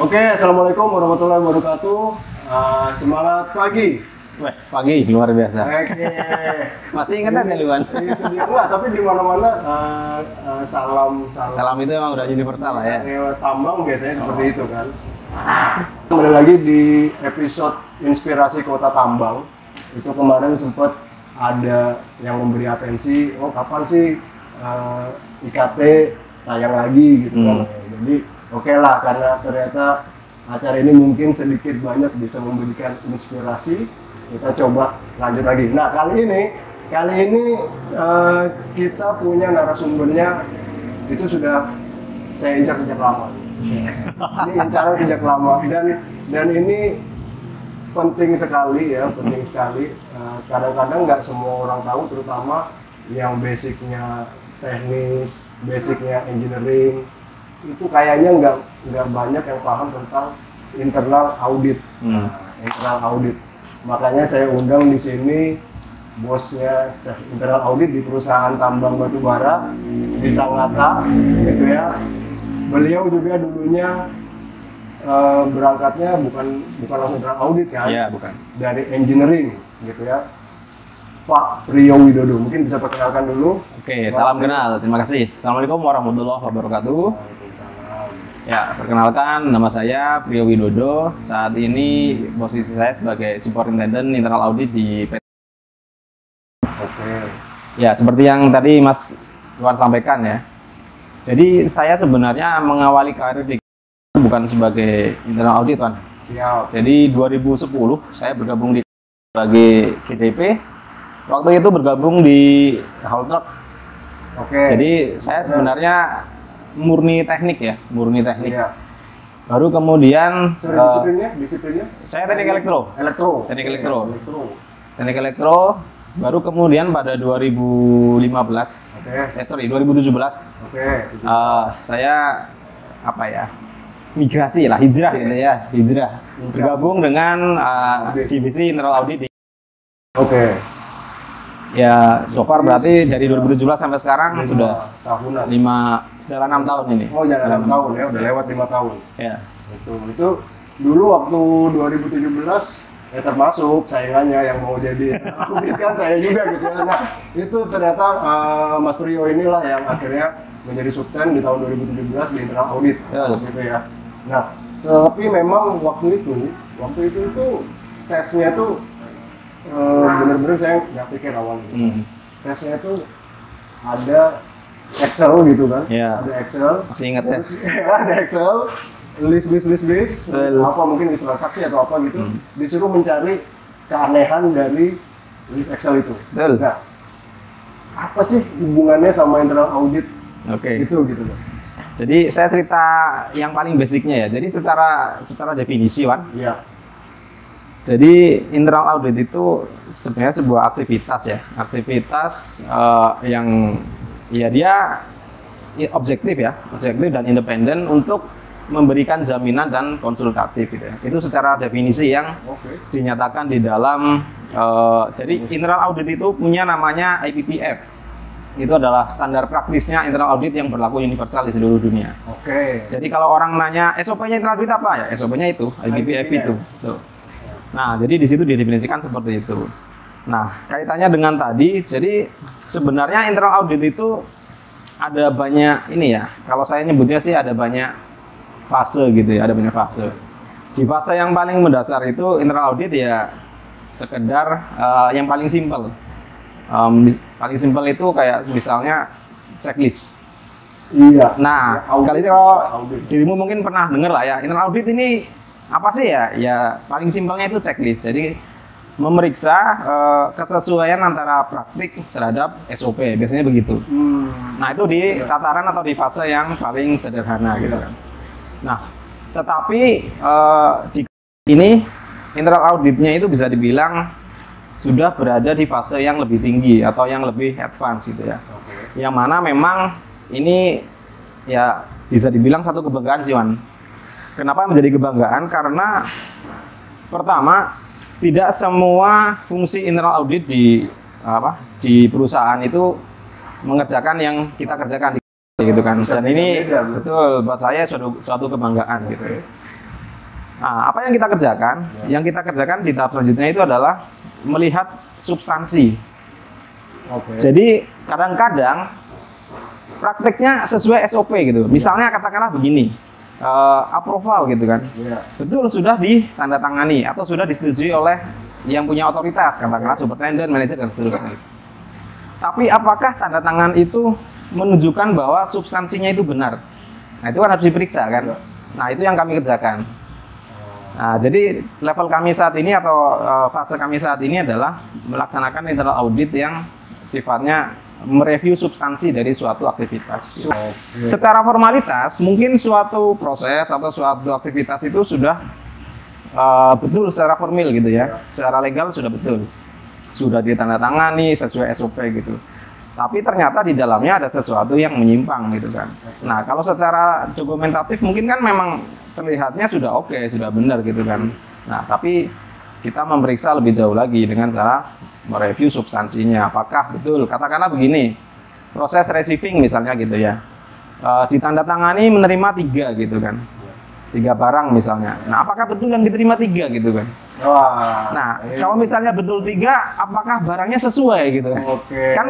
Oke, assalamualaikum warahmatullahi wabarakatuh. Semangat pagi. Wah, pagi luar biasa. Oke. Masih ingat ya Luan? Itu dia enggak, tapi di mana-mana salam. Salam itu emang udah universal lah ya. Lewat Tambang biasanya seperti itu kan. Kembali lagi di episode Inspirasi Kota Tambang. Itu kemarin sempat ada yang memberi atensi, oh kapan sih IKT tayang lagi gitu kan. Jadi oke lah, karena ternyata acara ini mungkin sedikit banyak bisa memberikan inspirasi, kita coba lanjut lagi. Nah kali ini kita punya narasumbernya itu sudah saya incar sejak lama. Ini incaran sejak lama dan ini penting sekali ya, penting sekali. Kadang-kadang nggak semua orang tahu, terutama yang basicnya teknis, basicnya engineering, itu kayaknya nggak banyak yang paham tentang internal audit. Internal audit. Makanya saya undang di sini bosnya internal audit di perusahaan tambang batubara di Sangatta, gitu ya. Beliau juga dulunya berangkatnya bukan langsung internal audit kan? Iya, bukan. Dari engineering, gitu ya. Pak Priyo Widodo, mungkin bisa perkenalkan dulu. Oke, salam kenal. Terima kasih. Assalamualaikum warahmatullahi wabarakatuh. Ya, perkenalkan, nama saya Priyo Widodo. Saat ini posisi saya sebagai Superintendent Internal Audit di PT. Oke. Ya, seperti yang tadi Mas Iwan sampaikan ya. Jadi saya sebenarnya mengawali karir di bukan sebagai Internal Audit, Wan. Siap. Jadi 2010 saya bergabung di sebagai GDP. Waktu itu bergabung di haul truck. Oke. Jadi saya sebenarnya murni teknik ya, murni teknik. Iya. Baru kemudian disiplinnya? saya teknik elektro. Teknik elektro. Teknik elektro. Baru kemudian pada 2015, 2017, saya migrasi lah, hijrah gitu ya, bergabung dengan divisi internal audit. Oke. Ya, so far berarti dari 2017 sampai sekarang sudah tahunan. 6 tahun ini. Oh, jalan 6 tahun ya, udah lewat 5 tahun. Ya. Itu dulu waktu 2017 ya termasuk saingannya yang mau jadi audit kan saya juga gitu ya. Nah, itu ternyata Mas Priyo inilah yang akhirnya menjadi subten di tahun 2017 di internal audit. Gitu ya. Nah, tapi memang waktu itu tesnya tuh bener-bener saya nggak pikir awalnya. Tesnya tuh ada Excel gitu kan, ada Excel. Masih ingat ya? Ada Excel, list, apa mungkin list transaksi atau apa gitu, disuruh mencari keanehan dari list Excel itu. Nah, apa sih hubungannya sama internal audit? Gitu loh. Jadi saya cerita yang paling basicnya ya. Jadi secara definisi, Wan. Iya. Jadi internal audit itu sebenarnya sebuah aktivitas ya, yang ya dia objektif dan independen untuk memberikan jaminan dan konsultatif gitu ya. Itu secara definisi yang dinyatakan di dalam jadi internal audit itu punya namanya IPPF. Itu adalah standar praktisnya internal audit yang berlaku universal di seluruh dunia. Jadi kalau orang nanya SOP-nya internal audit apa ya? SOP-nya itu IPPF itu. Tuh. Nah, jadi di situ didefinisikan seperti itu. Nah, kaitannya dengan tadi, jadi sebenarnya internal audit itu ada banyak ini ya. Kalau saya nyebutnya sih ada banyak fase gitu ya, ada banyak fase. Di fase yang paling mendasar itu internal audit ya sekedar yang paling simpel. Paling simpel itu kayak misalnya checklist. Iya. Nah, kali itu kalau dirimu mungkin pernah dengar lah ya, internal audit ini apa sih ya? Ya paling simpelnya itu checklist. Jadi memeriksa kesesuaian antara praktik terhadap SOP, biasanya begitu. Nah itu di tataran atau di fase yang paling sederhana gitu kan. Nah tetapi di ini internal auditnya itu bisa dibilang sudah berada di fase yang lebih tinggi atau yang lebih advance gitu ya. Yang mana memang ini ya bisa dibilang satu kebanggaan sih Wan. Kenapa menjadi kebanggaan? Karena pertama, tidak semua fungsi internal audit di perusahaan itu mengerjakan yang kita kerjakan gitu kan. Dan ini betul buat saya suatu kebanggaan gitu. Nah, apa yang kita kerjakan? Yang kita kerjakan di tahap selanjutnya itu adalah melihat substansi. Jadi kadang-kadang prakteknya sesuai SOP gitu. Misalnya katakanlah begini, approval gitu kan. Betul sudah ditandatangani atau sudah disetujui oleh yang punya otoritas, katakanlah superintendent, manajer dan seterusnya. Tapi apakah tanda tangan itu menunjukkan bahwa substansinya itu benar? Nah itu kan harus diperiksa kan. Nah itu yang kami kerjakan. Nah, jadi level kami saat ini atau fase kami saat ini adalah melaksanakan internal audit yang sifatnya mereview substansi dari suatu aktivitas. Secara formalitas, mungkin suatu proses atau suatu aktivitas itu sudah betul secara formal gitu ya, secara legal sudah betul, sudah ditandatangani sesuai SOP gitu. Tapi ternyata di dalamnya ada sesuatu yang menyimpang gitu kan. Nah kalau secara dokumentatif mungkin kan memang terlihatnya sudah oke, sudah benar gitu kan. Nah tapi kita memeriksa lebih jauh lagi dengan cara mereview substansinya. Apakah betul, katakanlah begini, proses receiving misalnya gitu ya, ditandatangani menerima 3 gitu kan, 3 barang misalnya. Nah apakah betul yang diterima 3 gitu kan. Nah kalau misalnya betul 3, apakah barangnya sesuai gitu kan.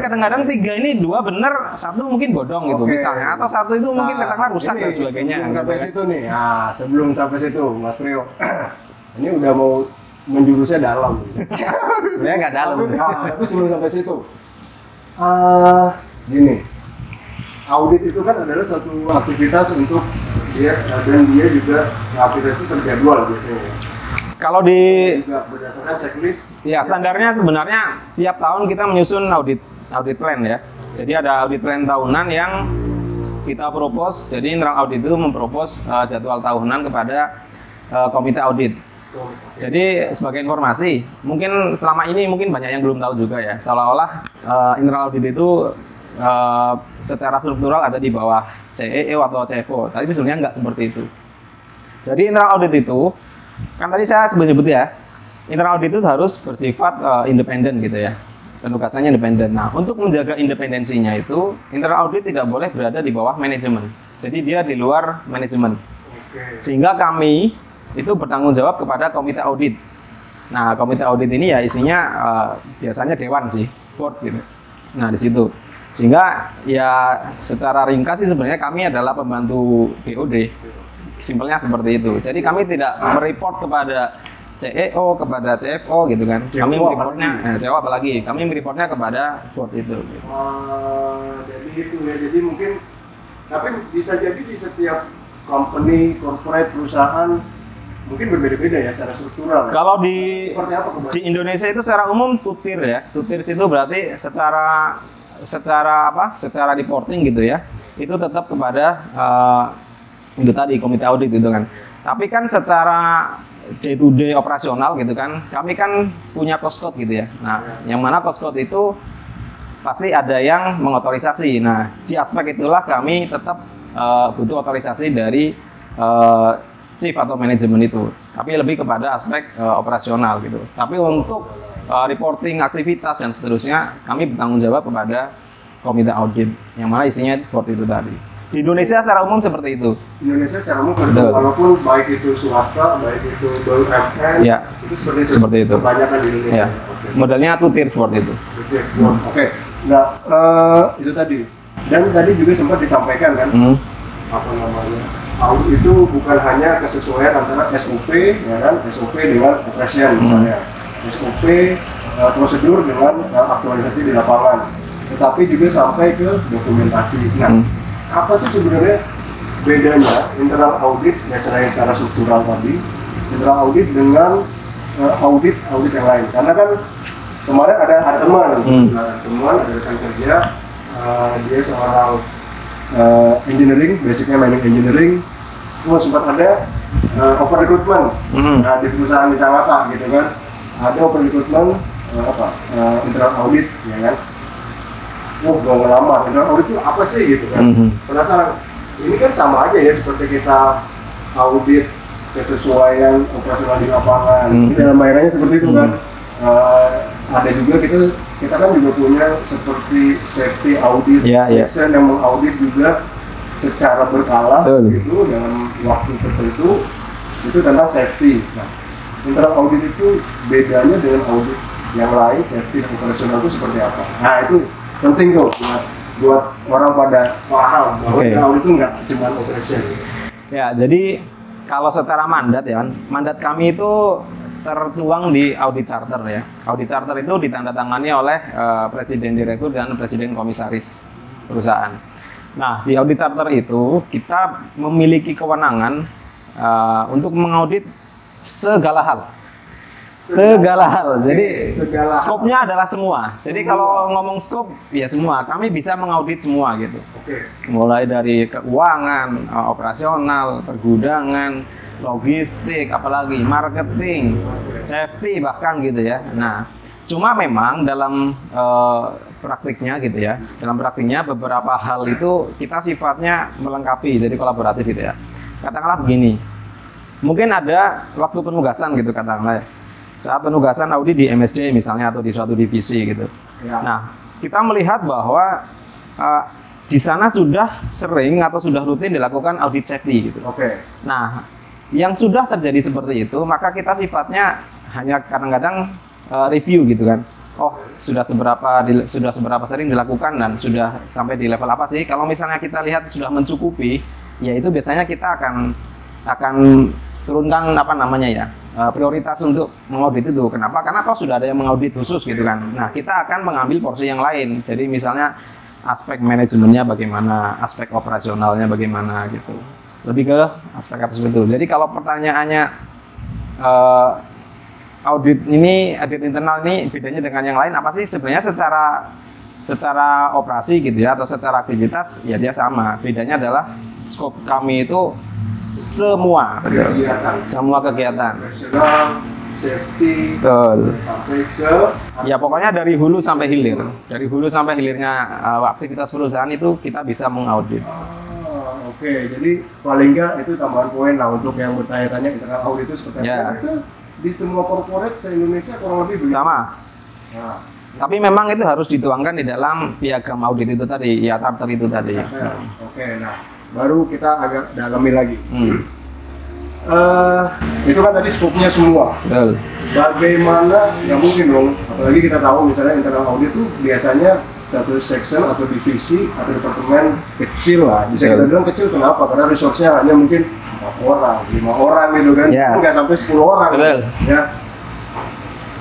Kadang-kadang 3 ini 2 benar, 1 mungkin bodong gitu misalnya, atau 1 itu mungkin katakanlah rusak dan sebagainya. Sebelum sampai situ nih, sebelum sampai situ Mas Priyo, ini udah mau menjurusnya dalam. Sebenarnya nggak dalam. Tapi sebelum sampai situ, gini, audit itu kan adalah suatu aktivitas untuk dia, dan dia juga aktivitas itu terjadwal biasanya. Kalau di juga berdasarkan checklist. Ya standarnya sebenarnya tiap tahun kita menyusun audit plan ya. Jadi ada audit plan tahunan yang kita propose. Jadi internal audit itu mempropose jadwal tahunan kepada komite audit. Jadi sebagai informasi, mungkin selama ini mungkin banyak yang belum tahu juga ya, seolah-olah internal audit itu secara struktural ada di bawah CEO atau CFO, tapi sebenarnya nggak seperti itu. Jadi internal audit itu, kan tadi saya sebut ya, internal audit itu harus bersifat independen gitu ya, penugasannya independen. Nah untuk menjaga independensinya itu, internal audit tidak boleh berada di bawah manajemen, jadi dia di luar manajemen, sehingga kami itu bertanggung jawab kepada komite audit. Nah, komite audit ini ya isinya biasanya dewan sih, board gitu. Nah, di situ. Sehingga ya secara ringkas sih sebenarnya kami adalah pembantu BOD. Simpelnya seperti itu. Jadi kami tidak mereport kepada CEO, kepada CFO gitu kan. Kami mereportnya, CEO apalagi, kami mereportnya kepada board itu. Gitu. Jadi itu ya. Jadi mungkin, tapi bisa jadi di setiap company, corporate, perusahaan mungkin berbeda-beda ya secara struktural. Kalau di Indonesia itu secara umum tutir ya. Tutir itu berarti secara reporting gitu ya. Itu tetap kepada itu tadi komite audit gitu kan. Tapi kan secara day to day operasional gitu kan, kami kan punya cost code gitu ya. Nah, yang mana cost code itu pasti ada yang mengotorisasi. Nah, di aspek itulah kami tetap butuh otorisasi dari chief atau manajemen itu, tapi lebih kepada aspek operasional gitu. Tapi untuk reporting aktivitas dan seterusnya kami bertanggung jawab kepada komite audit yang mana isinya board itu tadi. Di Indonesia secara umum seperti itu. Indonesia secara umum walaupun baik itu swasta, baik itu BUMN, ya, itu seperti itu. Seperti itu. Kebanyakan di Indonesia. Ya. Modelnya two-tier seperti itu. Oke. Nah, itu tadi. Dan tadi juga sempat disampaikan kan, apa namanya? Audit itu bukan hanya kesesuaian antara SOP, ya kan, SOP dengan operation misalnya, SOP prosedur dengan aktualisasi di lapangan, tetapi juga sampai ke dokumentasi. Nah, apa sih sebenarnya bedanya internal audit ya selain secara struktural tadi, internal audit dengan audit yang lain. Karena kan kemarin ada teman, ada rekan kerja, dia seorang engineering, basicnya mining engineering. Sempat ada open recruitment di perusahaan di Sangatta gitu kan, ada open recruitment internal audit ya kan. Mau ngelamar internal audit itu apa sih gitu kan, penasaran. Ini kan sama aja ya seperti kita audit kesesuaian operasional di lapangan, dalam bayarannya seperti itu kan. Ada juga kita kan juga punya seperti safety audit section yang mengaudit juga secara berkala gitu dalam waktu tertentu itu tentang safety. Nah, internal audit itu bedanya dengan audit yang lain, safety dan operasional itu seperti apa? Nah, itu penting tuh buat orang pada paham bahwa audit itu nggak cuma operation. Ya, jadi kalau secara mandat ya, mandat kami itu tertuang di audit charter ya. Audit charter itu ditandatangani oleh presiden direktur dan presiden komisaris perusahaan. Nah, di audit charter itu kita memiliki kewenangan untuk mengaudit segala hal. Jadi skopnya adalah semua. Jadi kalau ngomong skop ya semua. Kami bisa mengaudit semua gitu. Mulai dari keuangan, operasional, pergudangan, logistik, apalagi marketing, safety bahkan gitu ya. Nah, cuma memang dalam praktiknya gitu ya. Dalam praktiknya beberapa hal itu kita sifatnya melengkapi, jadi kolaboratif gitu ya. Katakanlah begini. Mungkin ada waktu penugasan gitu katakanlah ya. Saat penugasan audit di MSD misalnya atau di suatu divisi gitu. Ya. Nah, kita melihat bahwa di sana sudah sering atau sudah rutin dilakukan audit safety gitu. Nah, yang sudah terjadi seperti itu, maka kita sifatnya hanya kadang-kadang review gitu kan. Oh, sudah seberapa sering dilakukan dan sudah sampai di level apa sih? Kalau misalnya kita lihat sudah mencukupi, ya itu biasanya kita akan turunkan prioritas untuk mengaudit itu. Kenapa? Karena toh sudah ada yang mengaudit khusus gitu kan. Nah, kita akan mengambil porsi yang lain. Jadi misalnya aspek manajemennya bagaimana, aspek operasionalnya bagaimana gitu. Lebih ke aspek apa seperti itu. Jadi kalau pertanyaannya audit internal ini bedanya dengan yang lain apa sih? Sebenarnya secara operasi gitu ya atau secara aktivitas ya dia sama. Bedanya adalah skop kami itu semua kegiatan. Safety, sampai ke ya pokoknya dari hulu sampai hilir. Dari hulu sampai hilirnya aktivitas perusahaan itu kita bisa mengaudit. Oke, jadi paling nggak itu tambahan poin lah untuk yang bertanya-tanya internal audit itu seperti apa. Itu di semua corporate se-Indonesia kurang lebih begitu. Sama. Nah, tapi memang itu harus dituangkan di dalam piagam audit itu tadi, ya charter itu tadi. Oke, nah baru kita agak dalami lagi. Itu kan tadi skopnya semua. Betul. Bagaimana? Nggak mungkin dong. Apalagi kita tahu misalnya internal audit itu biasanya satu section atau divisi atau departemen kecil lah. Bisa kita bilang kecil kenapa? Karena resource-nya hanya mungkin 4 orang, 5 orang gitu kan. Nggak sampai 10 orang. Betul. Ya.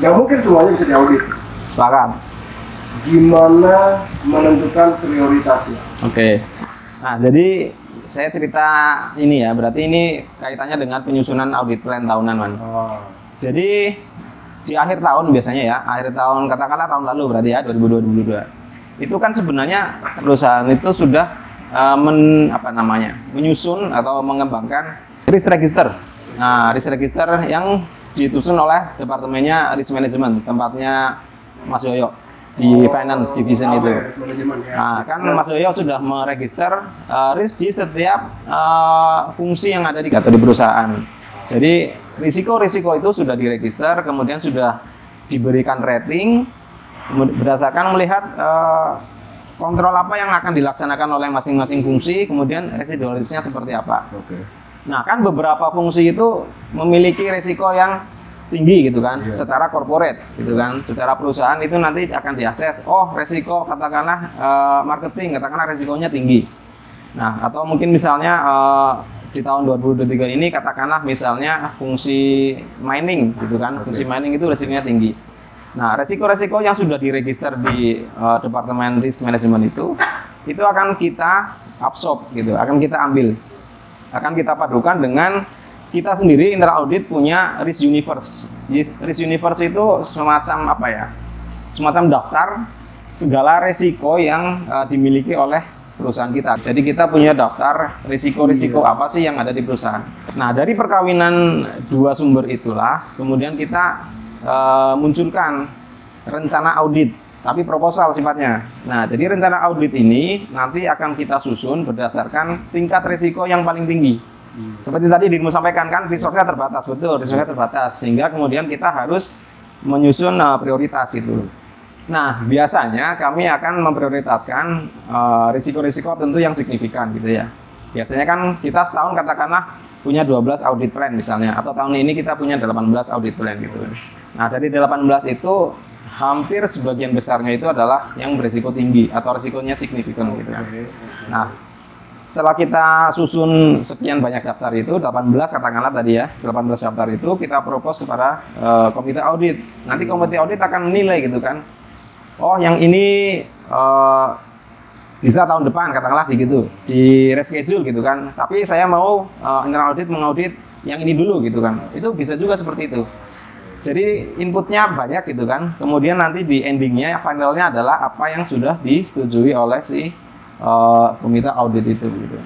Nggak mungkin semuanya bisa diaudit. Sepakat. Gimana menentukan prioritasnya? Oke. Nah, jadi saya cerita ini ya, berarti ini kaitannya dengan penyusunan audit plan tahunan, Man. Jadi di akhir tahun biasanya ya, akhir tahun katakanlah tahun lalu berarti ya 2022. Itu kan sebenarnya perusahaan itu sudah menyusun atau mengembangkan risk register. Nah, risk register yang disusun oleh departemennya risk management, tempatnya Mas Yoyo di finance division itu. Nah, kan Mas Yoyo sudah meregister risk di setiap fungsi yang ada di perusahaan. Jadi risiko-risiko itu sudah diregister, kemudian sudah diberikan rating berdasarkan melihat kontrol apa yang akan dilaksanakan oleh masing-masing fungsi, kemudian residualisnya seperti apa. Nah, kan beberapa fungsi itu memiliki risiko yang tinggi gitu kan, secara corporate gitu kan, secara perusahaan itu nanti akan diakses. Oh, resiko katakanlah marketing, katakanlah resikonya tinggi. Nah, atau mungkin misalnya di tahun 2023 ini katakanlah misalnya fungsi mining gitu kan, fungsi mining itu resikonya tinggi. Nah, resiko-resiko yang sudah diregister di Departemen Risk Management itu akan kita absorb gitu, akan kita ambil, akan kita padukan dengan kita sendiri internal audit punya risk universe. Risk universe itu semacam apa ya? Semacam daftar segala resiko yang dimiliki oleh perusahaan kita. Jadi kita punya daftar risiko-risiko apa sih yang ada di perusahaan. Nah, dari perkawinan dua sumber itulah kemudian kita munculkan rencana audit, tapi proposal sifatnya. Nah, jadi rencana audit ini nanti akan kita susun berdasarkan tingkat risiko yang paling tinggi. Seperti tadi Dirmu sampaikan kan, resource-nya terbatas, betul, resource-nya terbatas, sehingga kemudian kita harus menyusun prioritas itu. Nah, biasanya kami akan memprioritaskan risiko-risiko tentu yang signifikan gitu ya. Biasanya kan kita setahun katakanlah punya 12 audit plan misalnya, atau tahun ini kita punya 18 audit plan gitu. Nah, dari 18 itu hampir sebagian besarnya itu adalah yang berisiko tinggi atau risikonya signifikan gitu ya. Nah, setelah kita susun sekian banyak daftar itu, 18 katakanlah tadi ya, 18 daftar itu kita propose kepada komite audit. Nanti komite audit akan menilai gitu kan. Oh, yang ini bisa tahun depan katakanlah gitu, di reschedule gitu kan. Tapi saya mau internal audit mengaudit yang ini dulu gitu kan. Itu bisa juga seperti itu. Jadi inputnya banyak gitu kan. Kemudian nanti di endingnya, finalnya adalah apa yang sudah disetujui oleh si komite audit itu gitu.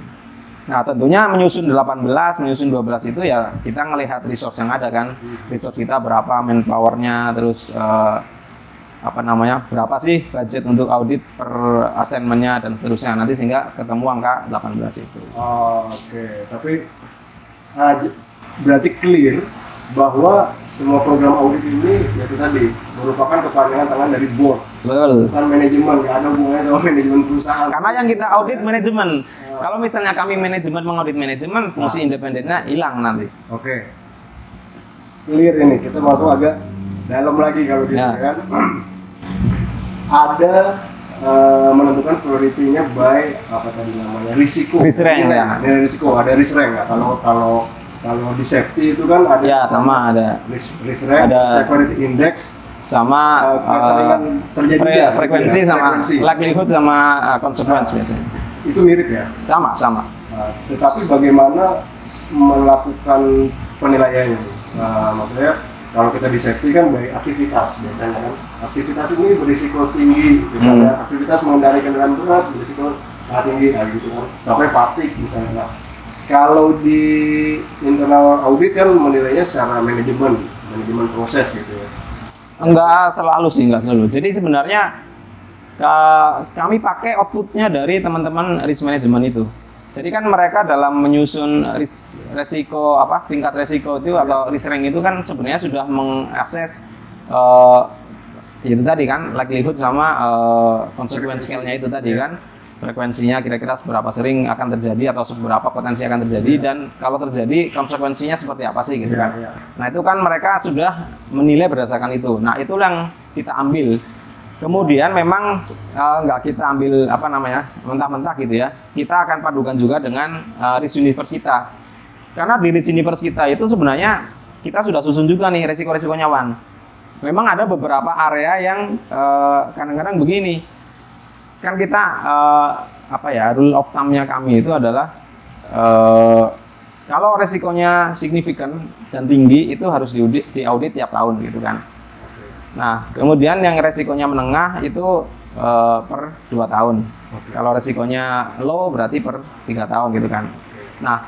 Nah, tentunya menyusun 18, menyusun 12 itu ya kita ngelihat resource yang ada kan. Resource kita berapa, manpower-nya, terus berapa sih budget untuk audit per assignment-nya dan seterusnya, nanti sehingga ketemu angka 18 itu. Oke. Tapi berarti clear bahwa semua program audit ini yaitu tadi merupakan kepanjangan tangan dari board. Betul. Bukan manajemen, nggak ada hubungannya sama manajemen perusahaan. Karena yang kita audit manajemen. Kalau misalnya kami manajemen mengaudit manajemen, fungsi independennya hilang nanti. Oke. Clear ini, kita masuk agak dalam lagi kalau gitu kan. Ada menentukan priority-nya by apa tadi namanya, risiko. Risk rank ya. Risiko, ada risk rank ya. Kalau di safety itu kan ada ya, sama ada risk rank, ada severity index, sama frekuensi sama likelihood sama consequence biasanya. Itu mirip ya? Sama. Tetapi bagaimana melakukan penilaiannya? Maksudnya kalau kita di safety kan dari aktivitas biasanya kan, aktivitas ini berisiko tinggi, misalnya aktivitas mengendarai kendaraan berat berisiko tinggi, gitu kan, sampai fatigue misalnya. Kalau di internal audit kan menilainya secara manajemen proses gitu ya. Enggak selalu. Jadi sebenarnya kami pakai outputnya dari teman-teman risk management itu. Jadi kan mereka dalam menyusun resiko tingkat resiko itu atau risk rank itu kan sebenarnya sudah mengakses itu tadi kan likelihood sama consequence scale-nya itu tadi kan, frekuensinya kira-kira seberapa sering akan terjadi atau seberapa potensi akan terjadi dan kalau terjadi konsekuensinya seperti apa sih gitu kan. Nah, itu kan mereka sudah menilai berdasarkan itu. Nah, itu yang kita ambil. Kemudian memang nggak kita ambil mentah-mentah gitu ya. Kita akan padukan juga dengan risk universe kita. Karena di risk universe kita itu sebenarnya kita sudah susun juga nih resiko-resikonya, Wan. Memang ada beberapa area yang kadang-kadang begini. Kan kita rule of thumb-nya kami itu adalah kalau resikonya signifikan dan tinggi itu harus diaudit tiap tahun gitu kan. Nah, kemudian yang resikonya menengah itu per 2 tahun. Kalau resikonya low berarti per 3 tahun gitu kan. Nah,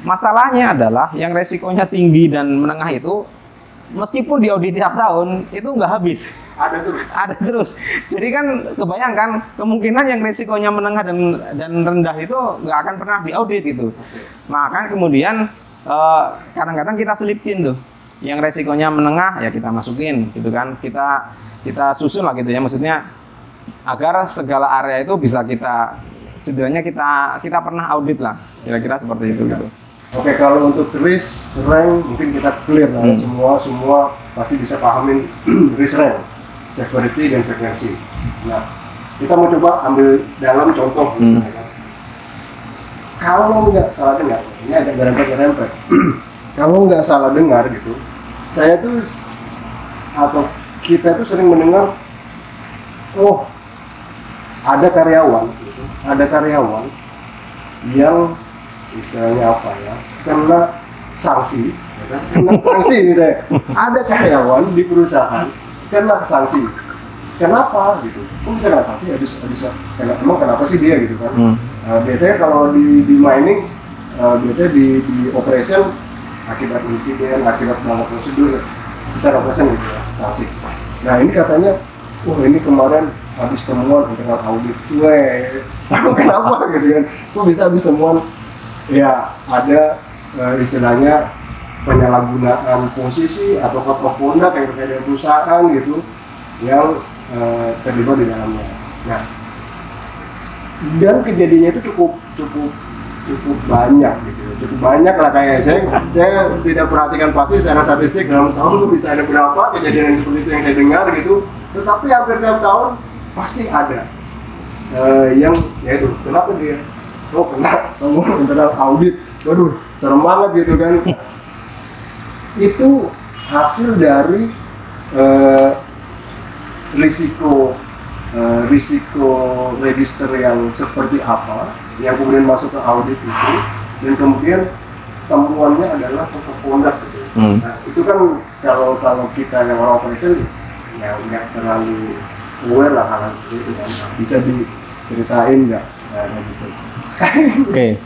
masalahnya adalah yang resikonya tinggi dan menengah itu meskipun diaudit tiap tahun itu nggak habis. Ada terus. Jadi kan kebayangkan kemungkinan yang resikonya menengah dan rendah itu nggak akan pernah diaudit gitu. Maka kemudian kadang-kadang kita selipin tuh. Yang resikonya menengah ya kita masukin gitu kan, kita susun lah gitu ya, maksudnya agar segala area itu bisa setidaknya kita pernah audit lah, kira-kira seperti itu gitu. Oke, kalau untuk risk rank mungkin kita clear lah, semua pasti bisa pahamin risk rank, severity dan frekuensi. Nah, kita mau coba ambil dalam contoh misalnya kan. Kalau nggak salah dengar, ini agak nyerempet. Kalau nggak salah dengar gitu, saya tuh atau kita tuh sering mendengar, oh ada karyawan yang istilahnya kena sanksi, ya kan? Kena sanksi misalnya. Ada karyawan di perusahaan kena sanksi. Kenapa gitu? Kok bisa kena sanksi? Bisa. Emang kenapa sih dia gitu kan? Biasanya kalau di mining, biasanya di operation akibat insiden, akibat salah prosedur, secara operation gitu ya, sanksi. Nah ini katanya, ini kemarin habis temuan internal audit, kenapa gitu kan? Kok bisa habis temuan? Ya ada istilahnya penyalahgunaan posisi atau produk yang terkait dengan perusahaan gitu yang terlibat di dalamnya. Nah, dan kejadiannya itu cukup banyak gitu, cukup banyak lah kayak saya tidak perhatikan pasti secara statistik dalam setahun itu bisa ada berapa kejadian yang seperti itu yang saya dengar gitu, tetapi hampir tiap tahun pasti ada yang yaitu kenapa dia kena temuan internal audit, waduh serem banget gitu kan. Itu hasil dari risiko register yang seperti apa yang kemudian masuk ke audit itu, dan kemudian temuannya adalah top of conduct gitu. Nah itu kan kalau kita yang orang operation ya nggak terlalu aware lah hal seperti itu kan. Bisa diceritain nggak gitu? Oke.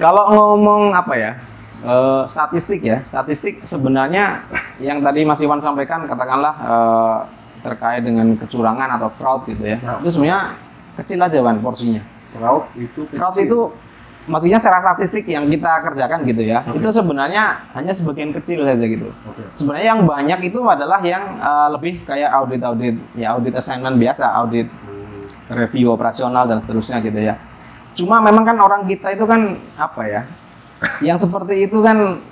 Kalau ngomong apa ya, statistik sebenarnya yang tadi Mas Iwan sampaikan, katakanlah terkait dengan kecurangan atau fraud gitu ya, itu sebenarnya kecil aja Wan porsinya. Fraud itu maksudnya secara statistik yang kita kerjakan gitu ya, itu sebenarnya hanya sebagian kecil saja gitu. Sebenarnya yang banyak itu adalah yang lebih kayak audit assignment biasa, audit review operasional dan seterusnya gitu ya. Cuma memang kan orang kita itu kan apa ya, yang seperti itu kan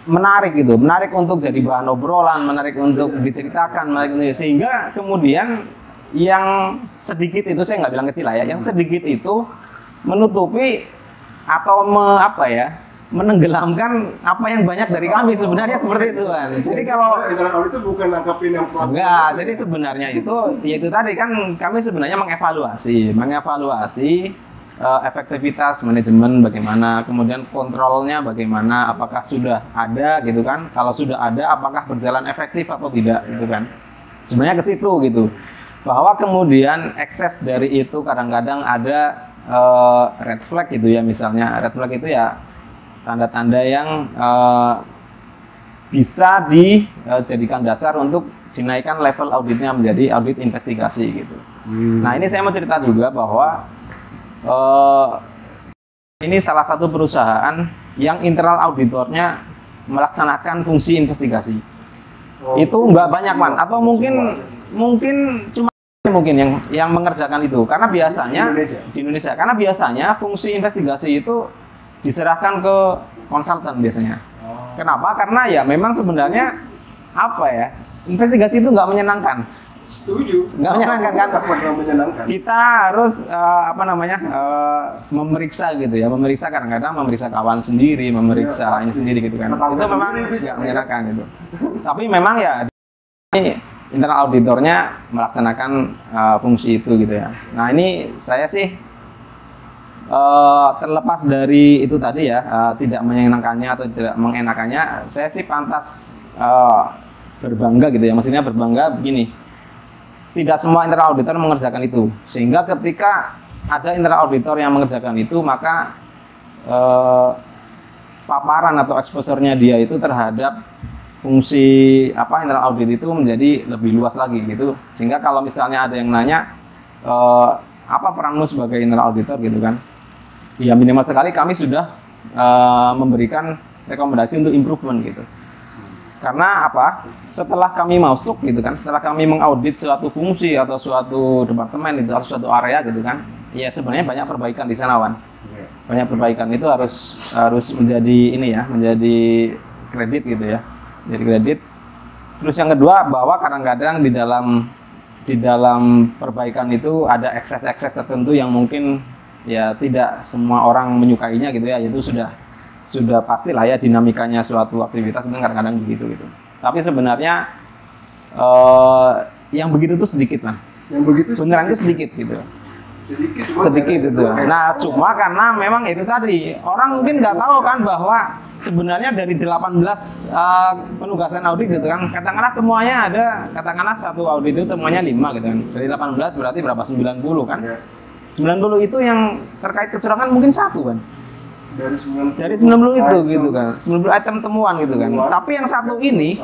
menarik untuk jadi bahan obrolan, menarik untuk diceritakan, sehingga kemudian yang sedikit itu, saya nggak bilang kecil lah ya, yang sedikit itu menutupi atau menenggelamkan apa yang banyak dari kami sebenarnya seperti itu kan. Jadi kalau internal itu bukan nangkepin yang fraud. Enggak, jadi sebenarnya itu tadi kan kami sebenarnya mengevaluasi efektivitas manajemen bagaimana, kemudian kontrolnya bagaimana, apakah sudah ada gitu kan, kalau sudah ada apakah berjalan efektif atau tidak gitu kan. Sebenarnya ke situ gitu, bahwa kemudian ekses dari itu kadang-kadang ada red flag gitu ya, misalnya red flag itu ya tanda-tanda yang bisa dijadikan dasar untuk dinaikkan level auditnya menjadi audit investigasi gitu. Nah ini saya mau cerita juga bahwa ini salah satu perusahaan yang internal auditornya melaksanakan fungsi investigasi. Itu nggak banyak man, atau mungkin cuma yang mengerjakan itu, karena biasanya di Indonesia karena biasanya fungsi investigasi itu diserahkan ke konsultan biasanya. Kenapa? Karena ya memang sebenarnya investigasi itu nggak menyenangkan. Setuju. Nggak menyenangkan kan? Menyenangkan. Kita harus memeriksa gitu ya, kadang-kadang memeriksa kawan sendiri, memeriksa ini sendiri gitu kan. Itu memang nggak menyenangkan gitu. Tapi memang ya ini internal auditornya melaksanakan fungsi itu gitu ya. Nah ini saya sih terlepas dari itu tadi ya, tidak menyenangkannya atau tidak mengenakannya, saya sih pantas berbangga gitu ya. Maksudnya berbangga begini. Tidak semua internal auditor mengerjakan itu, sehingga ketika ada internal auditor yang mengerjakan itu, maka paparan atau exposure-nya dia itu terhadap fungsi internal audit itu menjadi lebih luas lagi gitu. Sehingga kalau misalnya ada yang nanya apa peranmu sebagai internal auditor gitu kan, ya minimal sekali kami sudah memberikan rekomendasi untuk improvement gitu. Karena setelah kami masuk gitu kan, setelah kami mengaudit suatu fungsi atau suatu departemen itu atau suatu area gitu kan, ya sebenarnya banyak perbaikan di sana Wan. Banyak perbaikan itu harus menjadi menjadi kredit gitu ya. Jadi kredit. Terus yang kedua, bahwa kadang-kadang di dalam perbaikan itu ada ekses-ekses tertentu yang mungkin ya tidak semua orang menyukainya gitu ya. Itu sudah pastilah ya, dinamikanya suatu aktivitas itu kadang-kadang begitu gitu. Tapi sebenarnya yang begitu tuh sedikit lah. Yang begitu beneran itu sedikit gitu. sedikit itu. Nah, cuma karena memang itu tadi orang mungkin nggak tahu kan bahwa sebenarnya dari 18 penugasan audit gitu kan, katakanlah temuannya ada, katakanlah satu audit itu temuannya 5 gitu kan, dari 18 berarti berapa, 90 kan, 90 itu yang terkait kecurangan mungkin satu kan, dari 90 itu gitu kan, 90 item temuan gitu kan. Tapi yang satu ini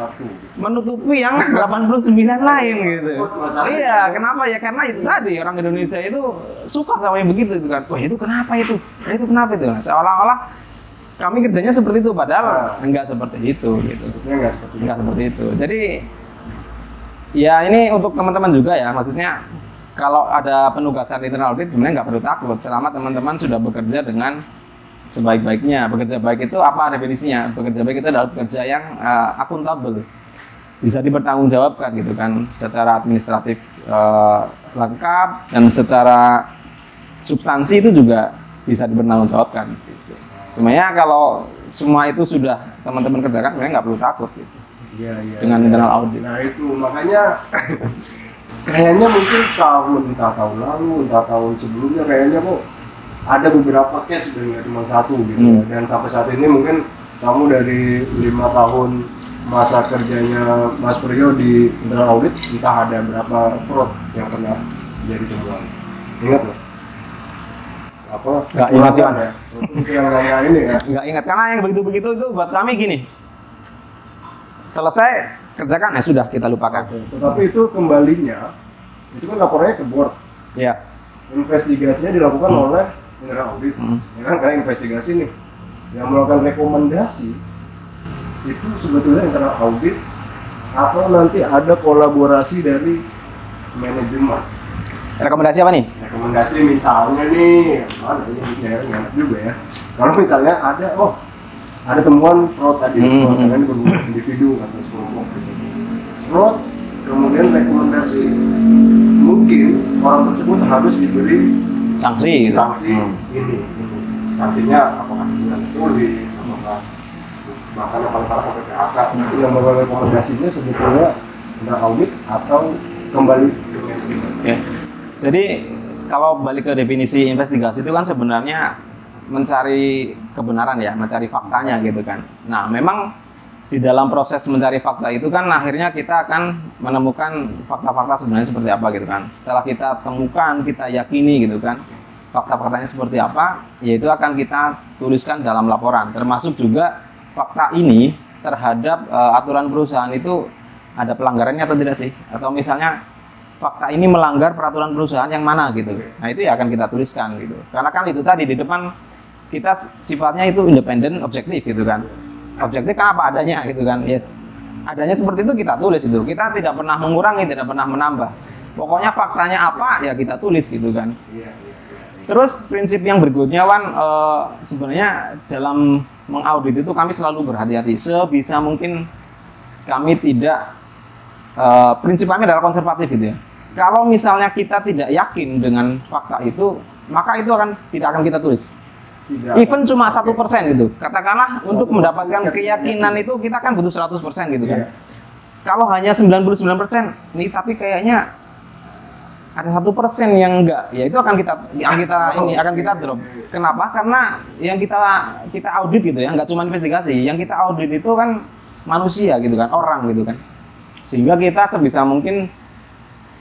menutupi yang 89 lain gitu. Iya, kenapa ya? Karena itu tadi orang Indonesia itu suka sama yang begitu gitu kan. Wah, itu kenapa itu? Nah, itu kenapa itu? Nah, seolah-olah kami kerjanya seperti itu padahal enggak seperti itu gitu. Enggak seperti itu. Jadi ya ini untuk teman-teman juga ya, maksudnya kalau ada penugasan internal audit sebenarnya nggak perlu takut selama teman-teman sudah bekerja dengan sebaik-baiknya. Bekerja baik itu apa definisinya? Bekerja baik itu adalah bekerja yang akuntabel, bisa dipertanggungjawabkan gitu kan, secara administratif lengkap dan secara substansi itu juga bisa dipertanggungjawabkan. Gitu. Sebenarnya kalau semua itu sudah teman-teman kerjakan, sebenarnya nggak perlu takut gitu. Dengan internal audit. Nah itu makanya kayaknya mungkin entah tahun lalu, entah tahun sebelumnya kayaknya kok ada beberapa case sebenarnya cuma satu gitu. Dan sampai saat ini mungkin kamu dari 5 tahun masa kerjanya Mas Priyo di internal audit, entah ada berapa fraud yang pernah jadi temuan. Ingat loh? Apa? Nggak ingat sih, ya? Yang ini ya? Nggak ingat, karena yang begitu-begitu itu buat kami gini, selesai kerjakan ya sudah, kita lupakan. Tetapi itu kembalinya, itu kan laporannya ke board. Ya. Investigasinya dilakukan oleh internal audit, ya kan, karena investigasi nih yang melakukan rekomendasi itu sebetulnya internal audit atau nanti ada kolaborasi dari manajemen. Rekomendasi apa nih? Rekomendasi misalnya nih, mana ini enak juga ya. Kalau misalnya ada temuan fraud tadi, dengan berhubungan individu atau sekelompok gitu. Fraud, kemudian rekomendasi mungkin orang tersebut harus diberi sanksi ini sanksinya apakah bulan tulis apakah bahkan yang paling parah sampai PHK. Yang melakukan rekomendasinya sebetulnya internal audit atau kembali ke manajemen. Ya. Jadi kalau balik ke definisi investigasi itu kan sebenarnya mencari kebenaran ya, mencari faktanya gitu kan. Nah memang di dalam proses mencari fakta itu kan akhirnya kita akan menemukan fakta-fakta sebenarnya seperti apa gitu kan. Setelah kita temukan, kita yakini gitu kan fakta-faktanya seperti apa, yaitu akan kita tuliskan dalam laporan. Termasuk juga fakta ini terhadap aturan perusahaan itu ada pelanggarannya atau tidak sih? Atau misalnya fakta ini melanggar peraturan perusahaan yang mana gitu. Nah itu ya akan kita tuliskan gitu. Karena kan itu tadi di depan kita sifatnya itu independen, objektif gitu kan. Objektif kan apa adanya gitu kan, yes, adanya seperti itu kita tulis itu, kita tidak pernah mengurangi, tidak pernah menambah, pokoknya faktanya apa ya kita tulis gitu kan. Terus prinsip yang berikutnya Wan, sebenarnya dalam mengaudit itu kami selalu berhati-hati, sebisa mungkin kami tidak, prinsip kami adalah konservatif gitu ya. Kalau misalnya kita tidak yakin dengan fakta itu, maka itu tidak akan kita tulis. Even cuma 1% gitu. Katakanlah untuk mendapatkan keyakinan itu kita kan butuh 100% gitu kan. Kalau hanya 99%, nih tapi kayaknya ada 1% yang enggak, ya itu akan kita drop. Kenapa? Karena yang kita audit gitu ya, nggak cuma investigasi. Yang kita audit itu kan manusia gitu kan, orang gitu kan. Sehingga kita sebisa mungkin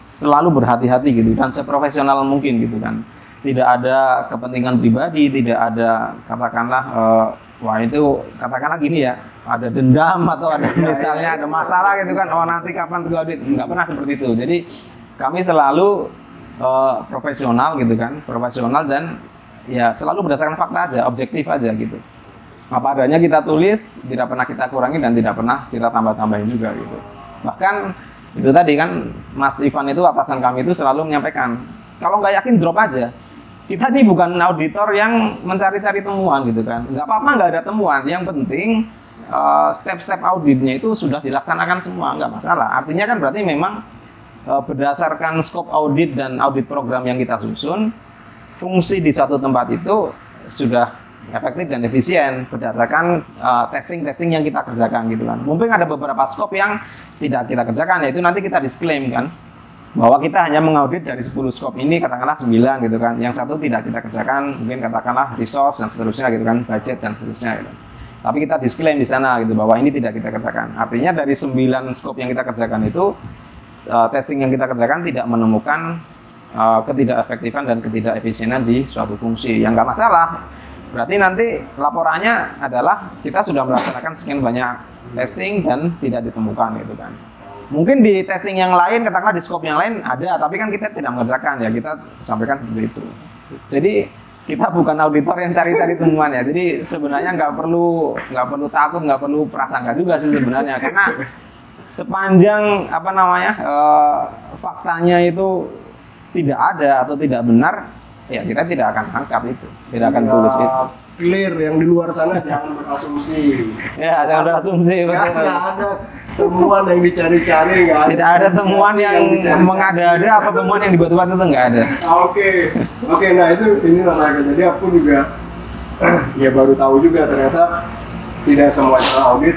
selalu berhati-hati gitu dan seprofesional mungkin gitu kan. Tidak ada kepentingan pribadi, tidak ada katakanlah wah itu katakanlah gini ya, ada dendam atau ada misalnya ada masalah gitu kan, oh nanti kapan audit, nggak pernah seperti itu. Jadi kami selalu profesional gitu kan, profesional dan ya selalu berdasarkan fakta aja, objektif aja gitu. Apa adanya kita tulis, tidak pernah kita kurangi dan tidak pernah kita tambah-tambahin juga gitu. Bahkan itu tadi kan Mas Ivan itu atasan kami itu selalu menyampaikan, kalau nggak yakin drop aja. Kita ini bukan auditor yang mencari-cari temuan gitu kan. Nggak apa-apa nggak ada temuan. Yang penting step-step auditnya itu sudah dilaksanakan semua, nggak masalah. Artinya kan berarti memang berdasarkan scope audit dan audit program yang kita susun, fungsi di suatu tempat itu sudah efektif dan efisien berdasarkan testing yang kita kerjakan gitu kan. Mungkin ada beberapa scope yang tidak kita kerjakan, yaitu nanti kita disclaim kan. bahwa kita hanya mengaudit dari 10 scope ini katakanlah 9 gitu kan, yang satu tidak kita kerjakan, mungkin katakanlah resource dan seterusnya gitu kan, budget dan seterusnya gitu. Tapi kita disclaim di sana gitu bahwa ini tidak kita kerjakan. Artinya dari 9 scope yang kita kerjakan itu testing yang kita kerjakan tidak menemukan ketidakefektifan dan ketidakefisienan di suatu fungsi. Yang nggak masalah. Berarti nanti laporannya adalah kita sudah melaksanakan sekian banyak testing dan tidak ditemukan gitu kan. Mungkin di testing yang lain, katakanlah di scope yang lain ada, tapi kan kita tidak mengerjakan ya, kita sampaikan seperti itu. Jadi kita bukan auditor yang cari-cari temuan ya. Jadi sebenarnya nggak perlu takut, nggak perlu prasangka juga sih sebenarnya, karena sepanjang faktanya itu tidak ada atau tidak benar, ya kita tidak akan angkat itu, tidak akan tulis itu. Clear, yang di luar sana jangan berasumsi. Ya, jangan berasumsi, betul. Nggak ada temuan yang dicari-cari, nggak ada. Tidak ada temuan yang mengada-ada atau temuan yang dibuat-buat, itu nggak ada. Oke, nah ini namanya. Jadi aku juga ya baru tahu juga ternyata tidak semua audit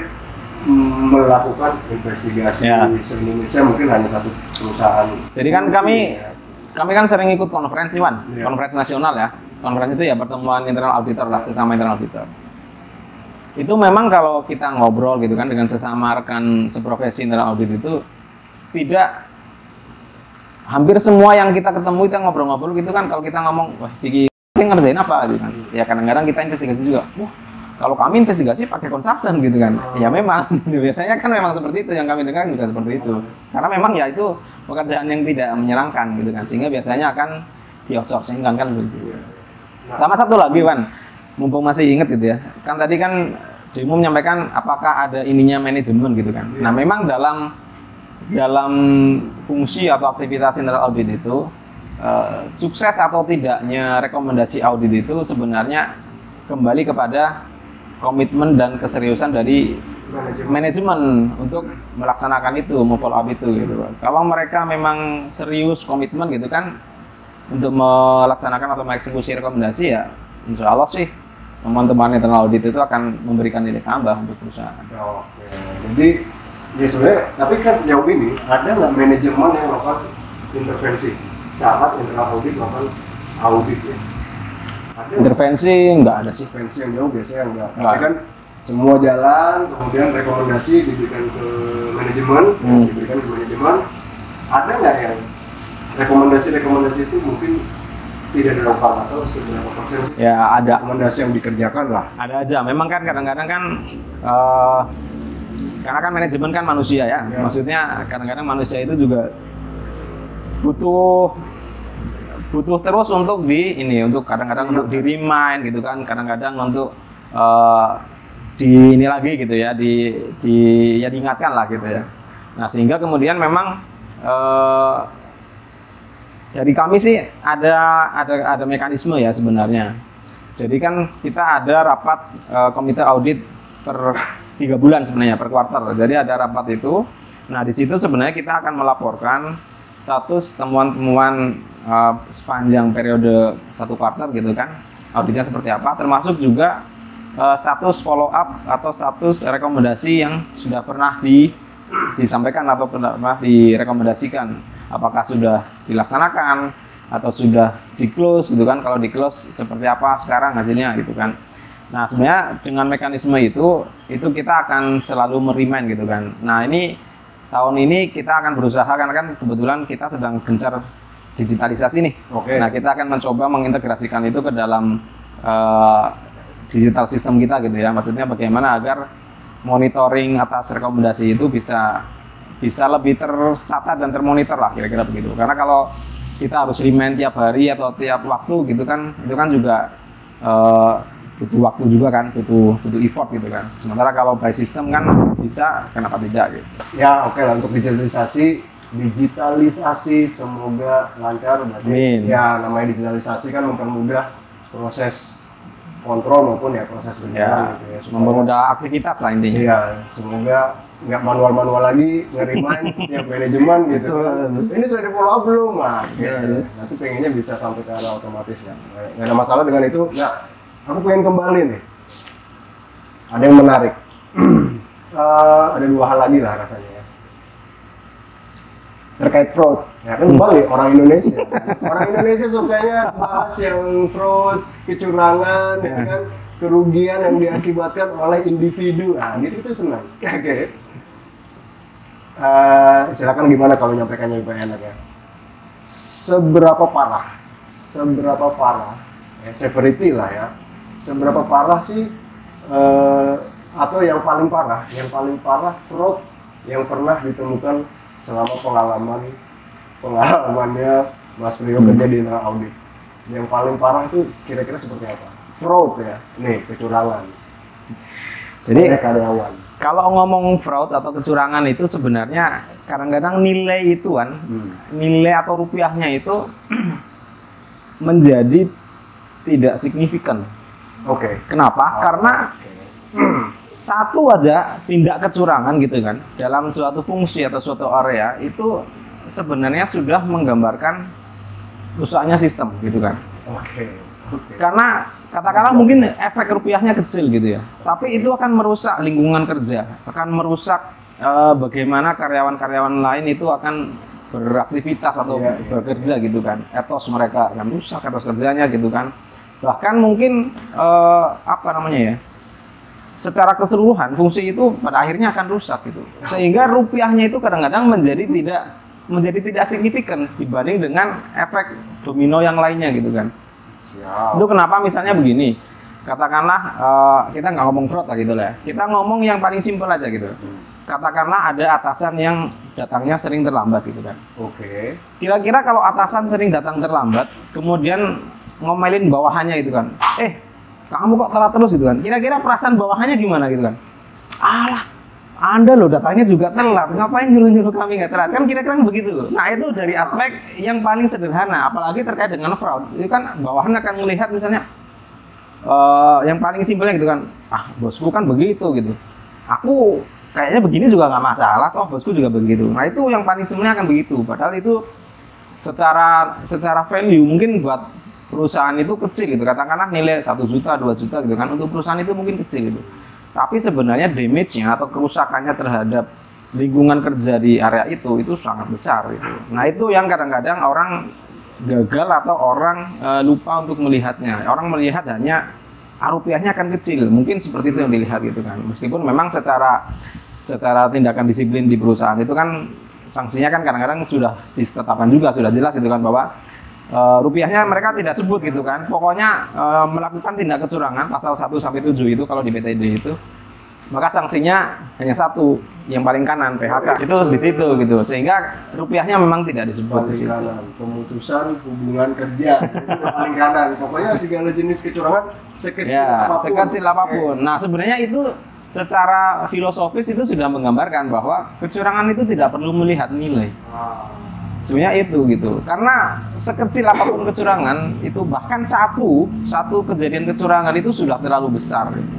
melakukan investigasi se-Indonesia, mungkin hanya satu perusahaan. Jadi kan kami kan sering ikut konferensi, Wan. Yeah. Konferensi nasional ya. Konferensi itu ya pertemuan internal auditor lah, sesama internal auditor. Itu memang kalau kita ngobrol gitu kan dengan sesama rekan seprofesi internal audit itu tidak, hampir semua yang kita ketemu kita ngobrol-ngobrol gitu kan, kalau kita ngomong, wah Diki ngerjain apa gitu kan. Ya kadang-kadang kita investigasi juga. Wah, kalau kami investigasi pakai konsultan gitu kan. Ya memang biasanya kan memang seperti itu, yang kami dengar juga seperti itu. Karena memang ya itu pekerjaan yang tidak menyenangkan gitu kan, sehingga biasanya akan di-outsourcing kan begitu. Sama satu lagi, Wan, mumpung masih inget gitu ya, kan tadi kan Demo menyampaikan apakah ada ininya manajemen gitu kan. Nah memang dalam fungsi atau aktivitas internal audit itu sukses atau tidaknya rekomendasi audit itu sebenarnya kembali kepada komitmen dan keseriusan dari manajemen untuk melaksanakan itu, memfollow up itu gitu. Kalau mereka memang serius komitmen gitu kan untuk melaksanakan atau mengeksekusi rekomendasi, ya insya Allah sih teman-teman internal audit itu akan memberikan nilai tambah untuk perusahaan. Oke, jadi ya sebenarnya, tapi kan sejauh ini ada nggak manajemen yang melakukan intervensi saat internal audit melakukan audit ya? Ada intervensi nggak ada sih. Intervensi yang jauh biasanya nggak. Tapi kan semua jalan, kemudian rekomendasi diberikan ke manajemen, diberikan ke manajemen. Ada nggak yang rekomendasi itu mungkin tidak dilakukan atau seberapa persen? Ya ada. Rekomendasi yang dikerjakan lah. Ada aja. Memang kan kadang-kadang kan karena kan manajemen kan manusia ya. Maksudnya kadang-kadang manusia itu juga butuh terus untuk untuk kadang-kadang untuk di remind gitu kan, kadang-kadang untuk ini lagi gitu ya, diingatkan lah gitu ya. Nah sehingga kemudian memang dari kami sih ada mekanisme ya sebenarnya. Jadi kan kita ada rapat komite audit per 3 bulan sebenarnya, per kuartal. Jadi ada rapat itu. Nah di situ sebenarnya kita akan melaporkan status temuan-temuan sepanjang periode 1 kuartal gitu kan, auditnya seperti apa, termasuk juga status follow up atau status rekomendasi yang sudah pernah disampaikan atau pernah direkomendasikan. Apakah sudah dilaksanakan atau sudah di-close gitu kan, kalau di-close seperti apa sekarang hasilnya gitu kan. Nah sebenarnya dengan mekanisme itu kita akan selalu merimain gitu kan. Nah ini tahun ini kita akan berusaha, karena kan kebetulan kita sedang gencar digitalisasi nih. Nah kita akan mencoba mengintegrasikan itu ke dalam digital sistem kita gitu ya. Maksudnya bagaimana agar monitoring atas rekomendasi itu bisa lebih tertata dan termonitor lah, kira-kira begitu. Karena kalau kita harus remind tiap hari atau tiap waktu gitu kan, itu kan juga butuh waktu juga kan, butuh effort gitu kan. Sementara kalau by system kan bisa, kenapa tidak gitu. Ya oke lah, untuk digitalisasi semoga lancar. Amin. Ya namanya digitalisasi kan mempermudah proses kontrol maupun ya proses berjalan gitu ya, mempermudah aktivitas lah intinya. Iya, semoga nggak manual nge-remind setiap manajemen gitu kan. Ini sudah di follow up belum? Nah, gitu. Nanti pengennya bisa sampai ke arah otomatis kan. Nggak ada masalah dengan itu. Nah, aku pengen kembali nih. Ada yang menarik. Ada 2 hal lagi lah rasanya ya. Terkait fraud. Ya kan balik orang Indonesia. Orang Indonesia sukanya bahas yang fraud, kecurangan, ya kan, kerugian yang diakibatkan oleh individu. Nah, gitu itu senang. Oke. Silakan gimana kalau nyampaikannya lebih enak ya. Seberapa parah? Severity lah ya. Seberapa parah sih atau yang paling parah fraud yang pernah ditemukan selama pengalamannya Mas Priyo kerja di internal audit. Yang paling parah itu kira-kira seperti apa? Fraud ya, nih kecurangan. Jadi karyawan. Kalau ngomong fraud atau kecurangan itu sebenarnya kadang-kadang nilai itu kan, nilai atau rupiahnya itu menjadi tidak signifikan. Oke. Kenapa? Karena satu aja tindak kecurangan gitu kan dalam suatu fungsi atau suatu area itu sebenarnya sudah menggambarkan rusaknya sistem gitu kan. Oke. Karena katakanlah mungkin efek rupiahnya kecil gitu ya, tapi itu akan merusak lingkungan kerja, akan merusak bagaimana karyawan-karyawan lain itu akan beraktivitas atau bekerja gitu kan, etos mereka akan rusak, etos kerjanya gitu kan. Bahkan mungkin secara keseluruhan fungsi itu pada akhirnya akan rusak gitu, sehingga rupiahnya itu kadang-kadang menjadi tidak signifikan dibanding dengan efek domino yang lainnya gitu kan. Siap. Itu kenapa misalnya begini, katakanlah kita nggak ngomong fraud lah gitu lah, kita ngomong yang paling simpel aja gitu. Katakanlah ada atasan yang datangnya sering terlambat gitu kan. Oke. Kira-kira kalau atasan sering datang terlambat, kemudian ngomelin bawahannya gitu kan, kamu kok telat terus gitu kan, kira-kira perasaan bawahannya gimana gitu kan? Alah, Anda loh datangnya juga telat, ngapain nyuruh-nyuruh kami nggak telat? Kan kira-kira begitu. Nah itu dari aspek yang paling sederhana, apalagi terkait dengan fraud. Itu kan bawahan akan melihat misalnya yang paling simpelnya gitu kan, bosku kan begitu gitu. Aku kayaknya begini juga nggak masalah, toh bosku juga begitu. Nah itu yang paling simpelnya akan begitu. Padahal itu secara value mungkin buat perusahaan itu kecil gitu. Katakanlah nilai 1 juta, 2 juta gitu kan. Untuk perusahaan itu mungkin kecil gitu. Tapi sebenarnya damage-nya atau kerusakannya terhadap lingkungan kerja di area itu sangat besar gitu. Nah itu yang kadang-kadang orang gagal atau orang lupa untuk melihatnya. Orang melihat hanya rupiahnya akan kecil, mungkin seperti itu yang dilihat gitu kan. Meskipun memang secara tindakan disiplin di perusahaan itu kan sanksinya kan kadang-kadang sudah ditetapkan juga, sudah jelas gitu kan bahwa rupiahnya mereka tidak sebut gitu kan. Pokoknya melakukan tindak kecurangan pasal 1 sampai 7 itu kalau di BTD itu, maka sanksinya hanya satu, yang paling kanan PHK. Itu di situ gitu. Sehingga rupiahnya memang tidak disebut paling di situ. kanan. Pemutusan hubungan kerja itu paling kanan. Pokoknya segala jenis kecurangan sekecil apapun. Nah, sebenarnya itu secara filosofis itu sudah menggambarkan bahwa kecurangan itu tidak perlu melihat nilai. Sebenarnya itu gitu, karena sekecil apapun kecurangan itu, bahkan satu kejadian kecurangan itu sudah terlalu besar gitu.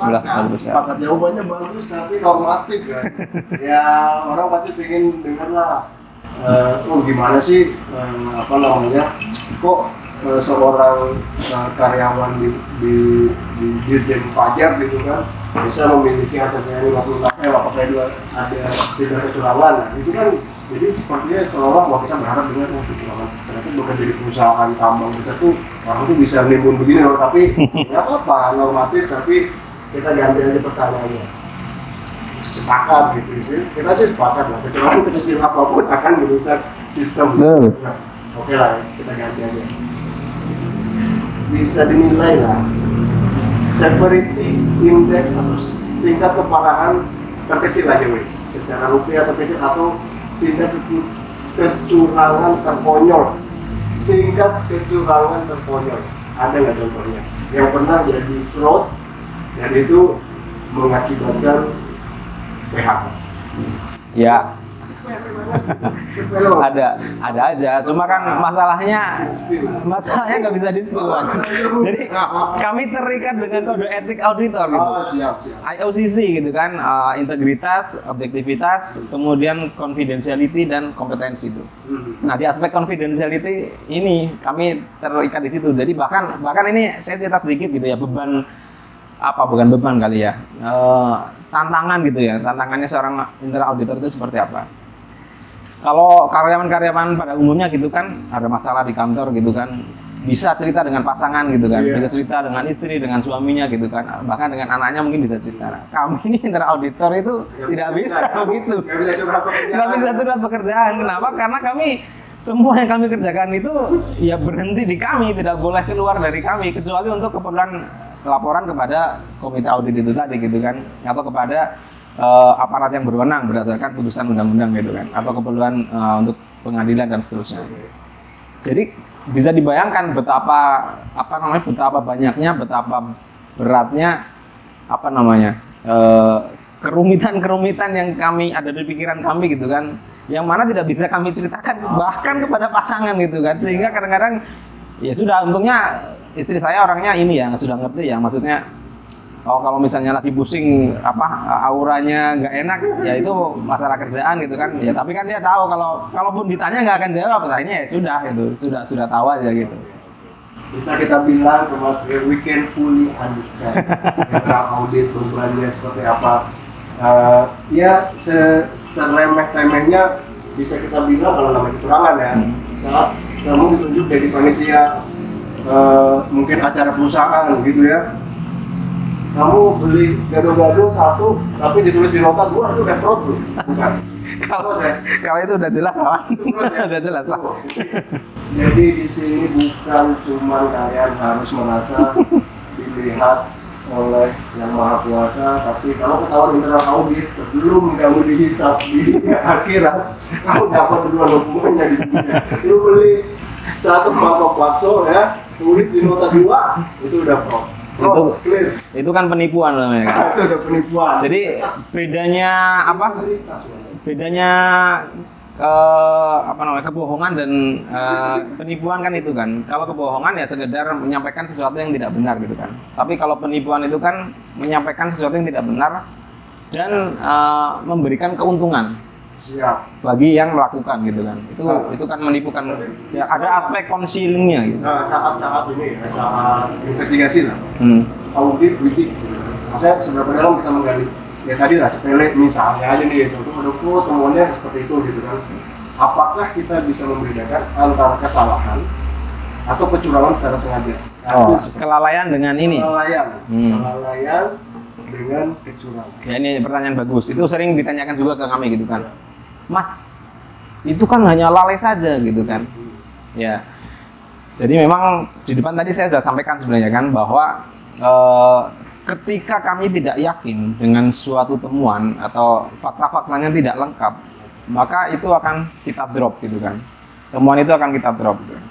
Sudah terlalu besar. Sepakat, jawabannya bagus tapi normatif kan. Ya orang pasti pengen denger lah, gimana sih kok seorang karyawan di Dirjen Pajak gitu kan bisa memiliki harta kekayaan 50 M, apakah itu ada tindak kecurangan? Nah, itu kan jadi sepertinya seolah-olah kita berharap dengan kecurangan ternyata bukan dari perusahaan tambang besar tuh orang tuh bisa nimbun begini loh, tapi nggak apa normatif, tapi kita ganti aja pertanyaannya. Sepakat gitu sih, kita sih sepakat lah, kecurangan kecil apapun akan merusak sistem. Nah, oke lah, kita ganti aja. Bisa dinilai lah severity index atau tingkat keparahan terkecil aja wis, secara rupiah terkecil, atau tingkat kecurangan terkonyol. Tingkat kecurangan terkonyol, ada nggak contohnya yang pernah jadi fraud dan itu mengakibatkan PHK? Ya, ada aja. Cuma kan masalahnya nggak bisa di-spill kan. Jadi kami terikat dengan kode etik auditor gitu. Siap. IOCC gitu kan, integritas, objektivitas, kemudian confidentiality dan kompetensi itu. Nah di aspek confidentiality ini kami terikat di situ. Jadi bahkan ini saya cerita sedikit gitu ya, bukan beban kali ya, tantangan gitu ya. Tantangannya seorang internal auditor itu seperti apa? Kalau karyawan-karyawan pada umumnya gitu kan, ada masalah di kantor gitu kan, bisa cerita dengan pasangan gitu kan, bisa cerita dengan istri, dengan suaminya gitu kan, bahkan dengan anaknya mungkin bisa cerita. Nah, kami ini internal auditor itu tidak bisa begitu, tidak bisa curhat pekerjaan. Kenapa? Karena kami semua yang kami kerjakan itu ya berhenti di kami, tidak boleh keluar dari kami kecuali untuk keperluan laporan kepada komite audit itu tadi gitu kan, atau kepada aparat yang berwenang berdasarkan putusan undang-undang gitu kan, atau keperluan untuk pengadilan dan seterusnya. Jadi bisa dibayangkan betapa betapa banyaknya, betapa beratnya kerumitan-kerumitan yang kami ada di pikiran kami gitu kan, yang mana tidak bisa kami ceritakan bahkan kepada pasangan gitu kan, sehingga kadang-kadang ya sudah, untungnya istri saya orangnya ini ya sudah ngerti ya, maksudnya kalau misalnya lagi pusing auranya nggak enak ya itu masalah kerjaan gitu kan ya, tapi kan dia tahu kalaupun ditanya nggak akan jawab, akhirnya ya sudah, itu sudah tahu aja gitu. Bisa kita bilang we can fully understand audit bebannya seperti apa. Ya seremeh-temehnya bisa kita bilang kalau namanya kecurangan ya, saat kamu ditunjuk jadi panitia mungkin acara perusahaan gitu ya, kamu beli gado-gado satu tapi ditulis di nota 2, itu udah fraud tuh, bukan? Kalau itu udah jelas kawan, udah jelas lah. Jadi di sini bukan cuma kalian harus merasa dilihat oleh yang maha kuasa, tapi kalau ketahuan internal audit sebelum kamu dihisap di akhirat, kamu dapat duluan hukumannya di dunia. Lu beli satu mangkok bakso ya, tulis di nota 2, itu udah fraud. Itu kan penipuan namanya kan. Itu udah penipuan. Jadi bedanya kebohongan dan penipuan kan itu kan. Kalau kebohongan ya sekedar menyampaikan sesuatu yang tidak benar gitu kan. Tapi kalau penipuan itu kan menyampaikan sesuatu yang tidak benar dan memberikan keuntungan bagi yang melakukan gitu kan. Itu kan menipu kan. Ya, ada aspek concealingnya gitu. Saat ini ya, saat investigasi lah. Audit bidik. Maksudnya seberapa dalam kita menggali. Ya tadi lah sepele misalnya aja nih itu ada flow temuannya seperti itu gitu kan. Apakah kita bisa membedakan antara kesalahan atau kecurangan secara sengaja? Kelalaian dengan ini. Kelalaian dengan kecurangan. Ya ini pertanyaan bagus. Itu sering ditanyakan juga ke kami gitu kan. Mas, itu kan hanya lalai saja gitu kan. Ya. Jadi memang di depan tadi saya sudah sampaikan sebenarnya kan bahwa ketika kami tidak yakin dengan suatu temuan atau fakta-faktanya tidak lengkap, maka itu akan kita drop gitu kan. Temuan itu akan kita drop gitu.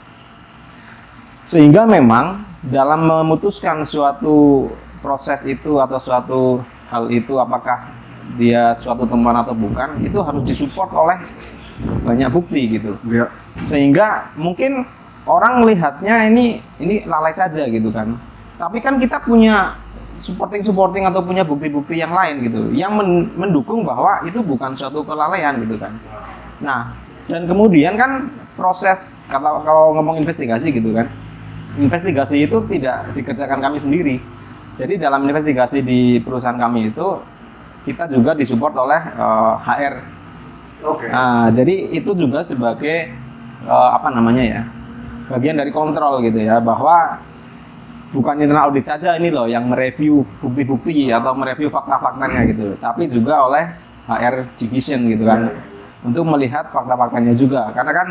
Sehingga memang dalam memutuskan suatu proses itu atau suatu hal itu apakah dia suatu temuan atau bukan, itu harus disupport oleh banyak bukti gitu. Ya. Sehingga mungkin orang melihatnya ini lalai saja gitu kan. Tapi kan kita punya supporting atau punya bukti-bukti yang lain gitu, yang mendukung bahwa itu bukan suatu kelalaian gitu kan. Nah, dan kemudian kan proses kalau ngomong investigasi gitu kan, investigasi itu tidak dikerjakan kami sendiri. Jadi dalam investigasi di perusahaan kami itu kita juga disupport oleh HR. Nah, jadi itu juga sebagai bagian dari kontrol gitu ya, bahwa bukan internal audit saja ini loh yang mereview bukti-bukti atau mereview fakta-faktanya gitu, tapi juga oleh HR division gitu kan, untuk melihat fakta-faktanya juga. Karena kan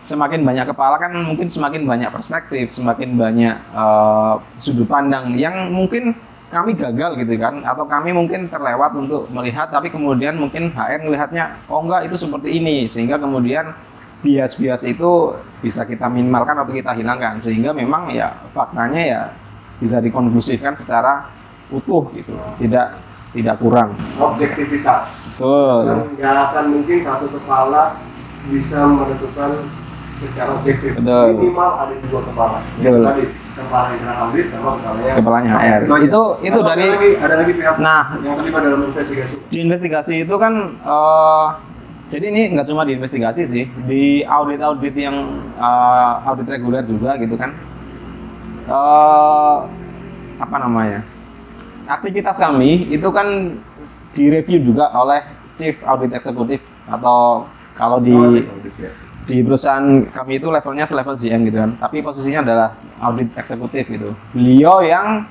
semakin banyak kepala kan mungkin semakin banyak perspektif, semakin banyak sudut pandang yang mungkin kami gagal gitu kan, atau kami mungkin terlewat untuk melihat, tapi kemudian mungkin HR melihatnya oh enggak itu seperti ini, sehingga kemudian bias-bias itu bisa kita minimalkan atau kita hilangkan, sehingga memang ya faktanya ya bisa dikonklusifkan secara utuh gitu, tidak kurang. Objektivitas. Betul. Nggak akan mungkin satu kepala bisa menentukan secara objektif. Betul. Minimal ada 2 kepala. Betul. Tadi kepala internal audit sama kepalanya HR. Itu dari ada lagi pihak yang terlibat dalam investigasi. Di investigasi itu kan jadi ini nggak cuma di investigasi sih, di audit yang audit reguler juga gitu kan. Aktivitas kami itu kan direview juga oleh Chief Audit Executive atau Kalau di perusahaan kami itu levelnya selevel GM gitu kan, tapi posisinya adalah audit eksekutif gitu. Beliau yang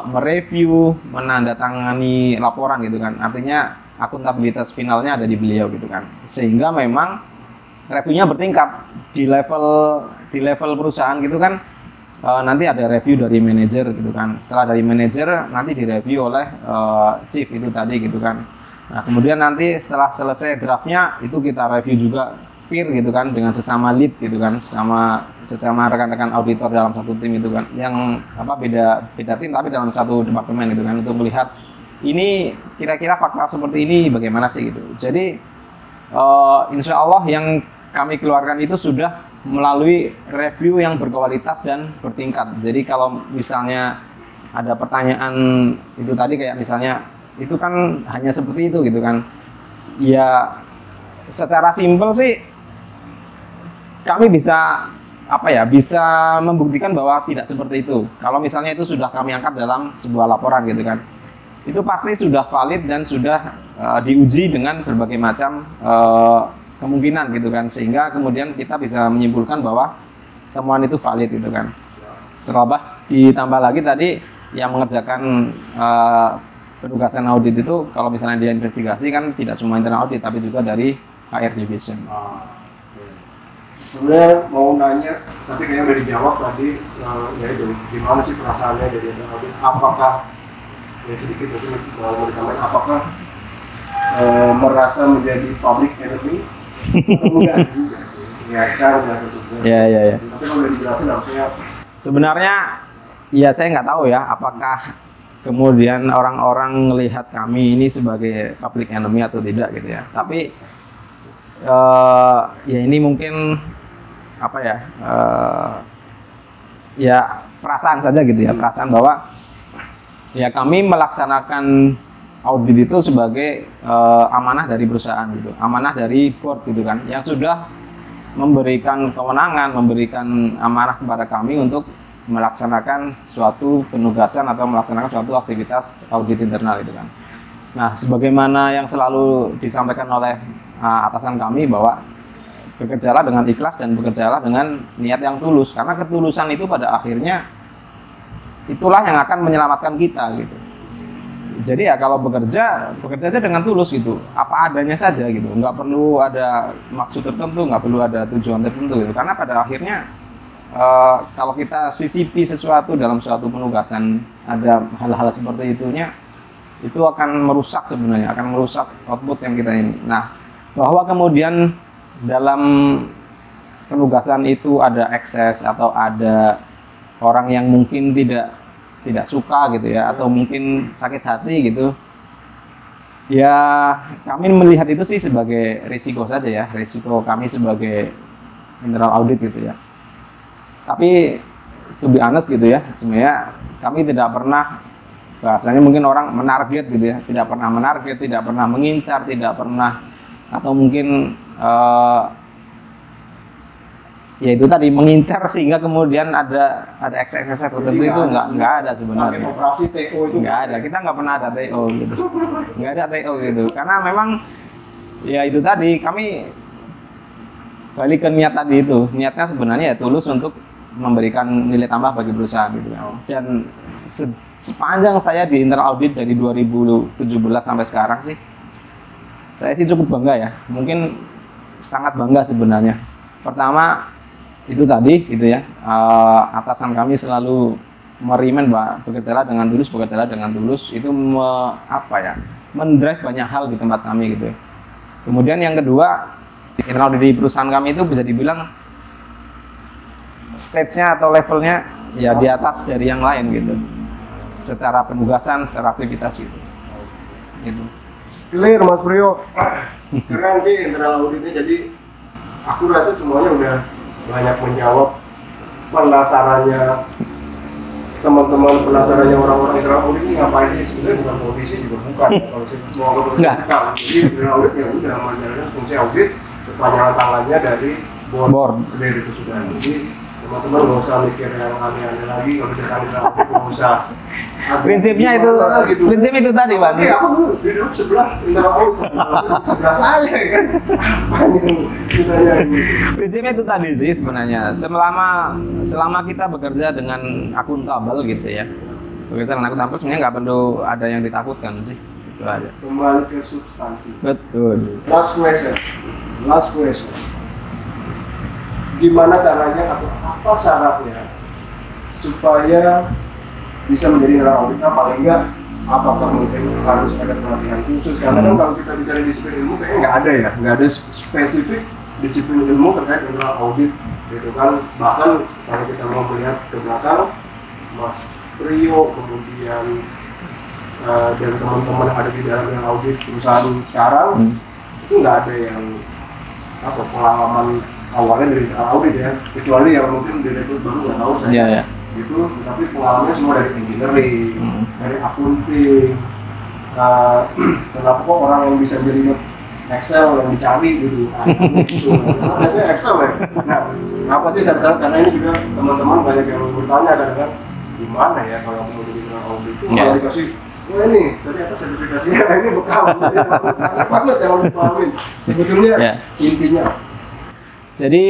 mereview, menandatangani laporan gitu kan. Artinya akuntabilitas finalnya ada di beliau gitu kan. Sehingga memang reviewnya bertingkat di level perusahaan gitu kan. Nanti ada review dari manajer gitu kan. Setelah dari manajer nanti direview oleh chief itu tadi gitu kan. Nah, kemudian nanti setelah selesai draftnya itu kita review juga peer gitu kan, dengan sesama lead gitu kan, sesama rekan-rekan auditor dalam satu tim itu kan, yang beda tim tapi dalam satu departemen gitu kan, untuk melihat ini kira-kira fakta seperti ini bagaimana sih gitu. Jadi insya Allah yang kami keluarkan itu sudah melalui review yang berkualitas dan bertingkat. Jadi kalau misalnya ada pertanyaan itu tadi kayak misalnya itu kan hanya seperti itu gitu kan, ya secara simpel sih kami bisa bisa membuktikan bahwa tidak seperti itu. Kalau misalnya itu sudah kami angkat dalam sebuah laporan gitu kan, itu pasti sudah valid dan sudah diuji dengan berbagai macam kemungkinan gitu kan, sehingga kemudian kita bisa menyimpulkan bahwa temuan itu valid gitu kan. Terlebih ditambah lagi tadi yang mengerjakan penugasan audit itu, kalau misalnya dia investigasi kan tidak cuma internal audit tapi juga dari HR division. Sebenarnya mau nanya, tapi kayaknya udah dijawab tadi, yaitu gimana sih perasaannya dari audit? Apakah ya sedikit mungkin mau ditambahin, apakah merasa menjadi public enemy atau enggak juga sih? Ya kan udah tertutup. Ya. Tapi kalau udah dijelasin harusnya. Sebenarnya ya saya nggak tahu ya apakah kemudian orang-orang melihat kami ini sebagai public enemy atau tidak gitu ya. Tapi ya ini mungkin ya perasaan saja gitu ya, perasaan bahwa ya kami melaksanakan audit itu sebagai amanah dari perusahaan gitu, amanah dari board gitu kan, yang sudah memberikan kewenangan, memberikan amanah kepada kami untuk melaksanakan suatu penugasan atau melaksanakan suatu aktivitas audit internal itu kan. Nah, sebagaimana yang selalu disampaikan oleh atasan kami bahwa bekerjalah dengan ikhlas dan bekerjalah dengan niat yang tulus, karena ketulusan itu pada akhirnya itulah yang akan menyelamatkan kita gitu. Jadi ya kalau bekerja aja dengan tulus gitu, apa adanya saja gitu, nggak perlu ada maksud tertentu, nggak perlu ada tujuan tertentu gitu, karena pada akhirnya kalau kita sisipi sesuatu dalam suatu penugasan ada hal-hal seperti itunya, itu akan merusak sebenarnya, akan merusak output yang kita ini. Nah, bahwa kemudian dalam penugasan itu ada ekses atau ada orang yang mungkin tidak suka gitu ya, atau mungkin sakit hati gitu, ya kami melihat itu sih sebagai risiko saja ya, risiko kami sebagai internal audit gitu ya. Tapi to be honest gitu ya, sebenarnya kami tidak pernah, bahasanya mungkin orang menarget gitu ya, tidak pernah menarget, tidak pernah mengincar, tidak pernah, atau mungkin ya itu tadi mengincar sehingga kemudian ada ekses tertentu, itu nggak ada sebenarnya. Operasi TO itu nggak ada, kita nggak pernah ada TO gitu, nggak ada TO gitu, karena memang ya itu tadi kami balik ke niat tadi itu, niatnya sebenarnya ya tulus untuk memberikan nilai tambah bagi perusahaan gitu kan. Dan sepanjang saya di internal audit dari 2017 sampai sekarang sih, saya sih cukup bangga ya, mungkin sangat bangga sebenarnya. Pertama itu tadi gitu ya, atasan kami selalu merimen bahwa bekerjalah dengan tulus, itu mendrive banyak hal di tempat kami gitu. Kemudian yang kedua, internal audit di perusahaan kami itu bisa dibilang stage-nya atau levelnya ya di atas dari yang lain gitu, secara penugasan, secara aktivitas gitu. Clear Mas Priyo. Keren sih internal auditnya. Jadi aku rasa semuanya udah banyak menjawab penasarannya teman-teman, penasarannya orang-orang internal audit ini ngapain sih. Sebenarnya bukan audisi juga bukan. Kalau saya mau audit bukan. Jadi internal audit ya udah menjalankan fungsi audit, kepanjangan tangannya dari board. Dari itu sudah. Jadi teman-teman nggak usah mikir yang aneh-aneh lagi, kalau kita nggak usah. Prinsipnya itu, gitu. prinsip itu tadi, Pak. Oke, aku dulu duduk sebelah sebelah saya kan. Apa nih ceritanya ini? Prinsipnya itu tadi sih sebenarnya. Selama kita bekerja dengan akuntabel gitu ya. Bekerja dengan akuntabel sebenarnya nggak perlu ada yang ditakutkan sih. Itu aja. Kembali ke substansi. Betul. Last question. Gimana caranya atau apa syaratnya supaya bisa menjadi internal auditor? Paling enggak apakah mungkin harus ada pelatihan khusus? Karena kan kalau kita bicara disiplin ilmu kayaknya nggak ada spesifik disiplin ilmu terkait internal audit gitu kan. Bahkan kalau kita mau melihat ke belakang, Mas Trio kemudian dan teman-teman yang ada di dalam yang audit perusahaan sekarang itu nggak ada yang pengalaman awalnya dari audit ya, kecuali yang mungkin direkrut baru nggak tahu saya gitu, tapi pengalamannya semua dari engineering, dari accounting. Kenapa kok orang yang bisa jadi Excel yang dicari gitu, karena biasanya Excel ya. Nah, apa sih syarat-syarat? Karena ini juga teman-teman banyak yang bertanya kadang-kadang gimana ya kalau mau jadi audit itu kalau dikasih, wah ini ternyata sertifikasinya ini bekal, banget yang harus dipahamin. Sebetulnya intinya. Jadi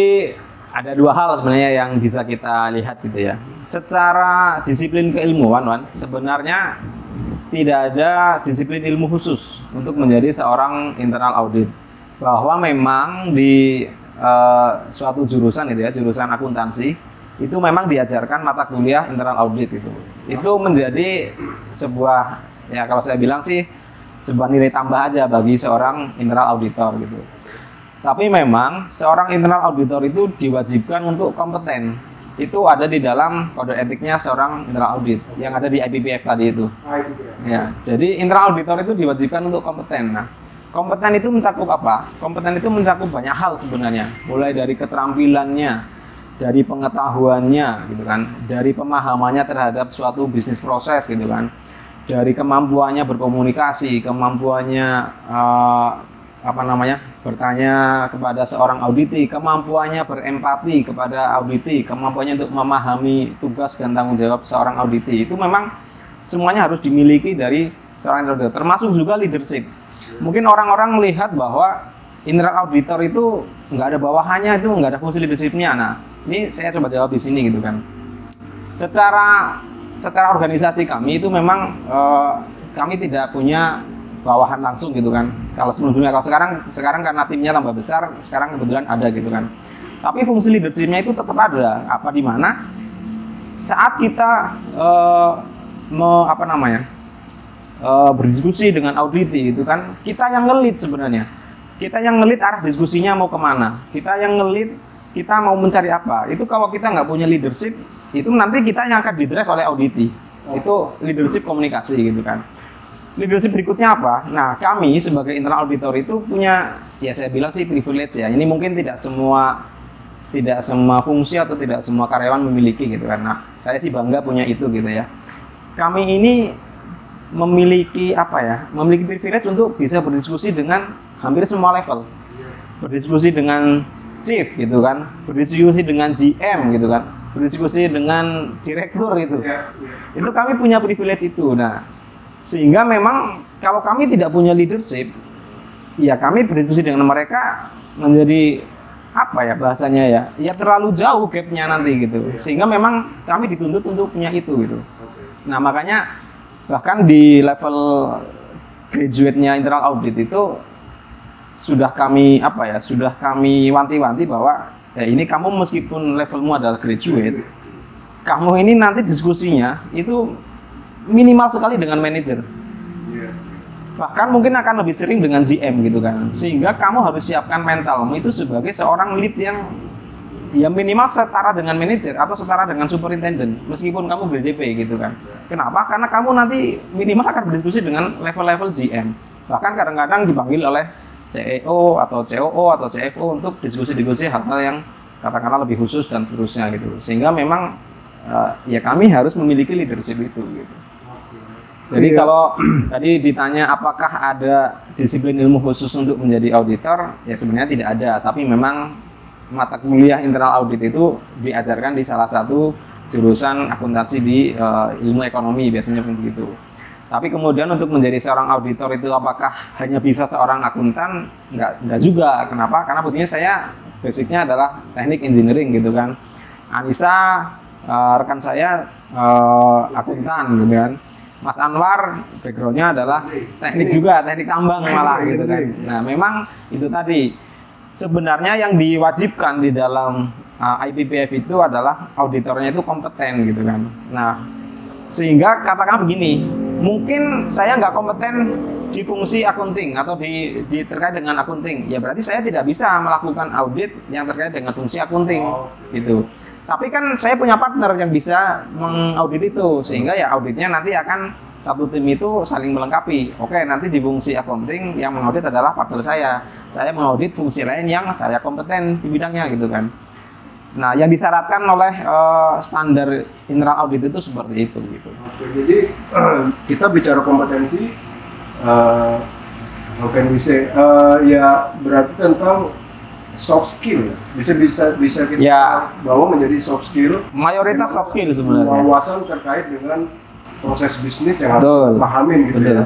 ada dua hal sebenarnya yang bisa kita lihat gitu ya. Secara disiplin keilmuan, Wan, sebenarnya tidak ada disiplin ilmu khusus untuk menjadi seorang internal audit. Bahwa memang di suatu jurusan gitu ya, jurusan akuntansi, itu memang diajarkan mata kuliah internal audit itu. Itu menjadi sebuah, ya kalau saya bilang sih, sebuah nilai tambah aja bagi seorang internal auditor gitu. Tapi memang seorang internal auditor itu diwajibkan untuk kompeten. Itu ada di dalam kode etiknya seorang internal audit yang ada di IPPF tadi itu. Ya, jadi internal auditor itu diwajibkan untuk kompeten. Nah, kompeten itu mencakup apa? Kompeten itu mencakup banyak hal sebenarnya. Mulai dari keterampilannya, dari pengetahuannya gitu kan, dari pemahamannya terhadap suatu bisnis proses gitu kan, dari kemampuannya berkomunikasi, kemampuannya bertanya kepada seorang auditi, kemampuannya berempati kepada auditi, kemampuannya untuk memahami tugas dan tanggung jawab seorang auditi. Itu memang semuanya harus dimiliki dari seorang auditor, termasuk juga leadership. Mungkin orang-orang melihat bahwa internal auditor itu nggak ada bawahannya, itu nggak ada fungsi leadershipnya. Nah, ini saya coba jawab di sini gitu kan. Secara organisasi kami itu memang kami tidak punya bawahan langsung gitu kan. Kalau sebelumnya, kalau sekarang karena timnya tambah besar, sekarang kebetulan ada gitu kan. Tapi fungsi leadershipnya itu tetap ada. Apa di mana saat kita berdiskusi dengan auditi itu kan, kita yang ngelit sebenarnya. Kita yang ngelit arah diskusinya mau kemana. Kita yang ngelit kita mau mencari apa. Itu kalau kita nggak punya leadership, itu nanti kita yang akan didrive oleh auditi. Itu leadership komunikasi gitu kan. Leadership berikutnya apa? Nah, kami sebagai internal auditor itu punya, ya saya bilang sih privilege ya. Ini mungkin tidak semua fungsi atau tidak semua karyawan memiliki gitu kan. Nah, saya sih bangga punya itu gitu ya. Kami ini memiliki memiliki privilege untuk bisa berdiskusi dengan hampir semua level. Berdiskusi dengan chief gitu kan, berdiskusi dengan GM gitu kan, berdiskusi dengan direktur gitu. Itu kami punya privilege itu. Nah, sehingga memang kalau kami tidak punya leadership, ya kami berdiskusi dengan mereka menjadi bahasanya ya terlalu jauh gapnya nanti gitu. Sehingga memang kami dituntut untuk punya itu gitu. Nah, makanya bahkan di level graduate-nya internal audit itu sudah kami wanti-wanti bahwa ya ini kamu meskipun levelmu adalah graduate, kamu ini nanti diskusinya itu minimal sekali dengan manajer. Bahkan mungkin akan lebih sering dengan GM gitu kan. Sehingga kamu harus siapkan mentalmu itu sebagai seorang lead yang ya minimal setara dengan manajer atau setara dengan superintendent meskipun kamu grade DP gitu kan. Kenapa? Karena kamu nanti minimal akan berdiskusi dengan level-level GM. Bahkan kadang-kadang dipanggil oleh CEO atau COO atau CFO untuk diskusi-diskusi hal-hal yang katakanlah lebih khusus dan seterusnya gitu. Sehingga memang ya kami harus memiliki leadership itu gitu. Jadi kalau tadi ditanya apakah ada disiplin ilmu khusus untuk menjadi auditor, ya sebenarnya tidak ada. Tapi memang mata kuliah internal audit itu diajarkan di salah satu jurusan akuntansi di ilmu ekonomi, biasanya begitu. Tapi kemudian untuk menjadi seorang auditor itu apakah hanya bisa seorang akuntan? Enggak juga. Kenapa? Karena buktinya saya basicnya adalah teknik engineering gitu kan. Anissa rekan saya akuntan gitu kan. Mas Anwar backgroundnya adalah teknik juga, teknik tambang malah gitu kan. Nah memang itu tadi sebenarnya yang diwajibkan di dalam IPPF itu adalah auditornya itu kompeten gitu kan. Nah sehingga katakan begini, mungkin saya nggak kompeten di fungsi accounting atau di terkait dengan accounting, ya berarti saya tidak bisa melakukan audit yang terkait dengan fungsi accounting gitu. Tapi kan saya punya partner yang bisa mengaudit itu, sehingga ya auditnya nanti akan satu tim itu saling melengkapi. Oke, nanti di fungsi accounting yang mengaudit adalah partner saya mengaudit fungsi lain yang saya kompeten di bidangnya gitu kan. Nah, yang disyaratkan oleh standar internal audit itu seperti itu gitu. Oke, jadi kita bicara kompetensi, ya berarti tentang soft skill, bisa kita ya, bawa menjadi soft skill. Mayoritas soft skill sebenarnya. Wawasan terkait dengan proses bisnis yang harus pahamin gitu. Betul.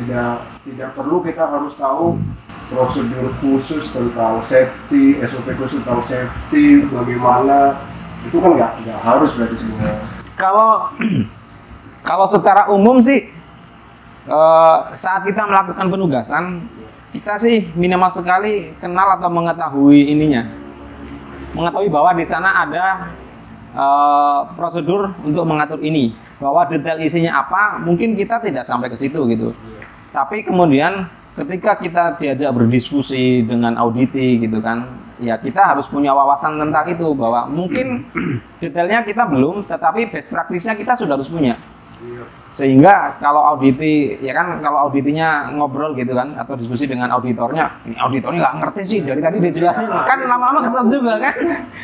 Ya. Tidak perlu kita harus tahu prosedur khusus tentang safety, SOP khusus tentang safety, bagaimana itu kan nggak harus berarti sebenarnya. Kalau secara umum sih saat kita melakukan penugasan, kita sih minimal sekali kenal atau mengetahui mengetahui bahwa di sana ada prosedur untuk mengatur ini, bahwa detail isinya apa mungkin kita tidak sampai ke situ gitu. Tapi kemudian ketika kita diajak berdiskusi dengan auditi gitu kan, ya kita harus punya wawasan tentang itu, bahwa mungkin detailnya kita belum, tetapi best practice-nya kita sudah harus punya. Sehingga kalau auditi, ya kan kalau auditinya ngobrol gitu kan, atau diskusi dengan auditornya, ini auditornya nggak ngerti sih, dari tadi dijelasin, kan lama-lama kesel juga kan.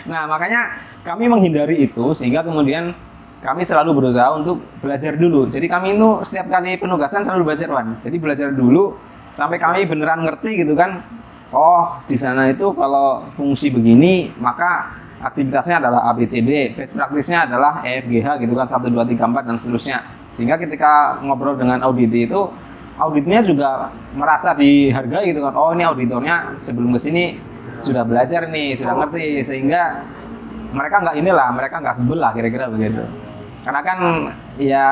Nah makanya kami menghindari itu, sehingga kemudian kami selalu berusaha untuk belajar dulu. Jadi kami itu setiap kali penugasan selalu belajar Wan. Jadi belajar dulu sampai kami beneran ngerti gitu kan. Oh di sana itu kalau fungsi begini maka aktivitasnya adalah ABCD, best practice-nya adalah EFGH gitu kan, 1, 2, 3, 4 dan seterusnya. Sehingga ketika ngobrol dengan auditi itu, auditnya juga merasa dihargai gitu kan. Oh ini auditornya sebelum kesini sudah belajar nih, sudah ngerti, sehingga mereka nggak sebel lah kira-kira begitu. Karena kan ya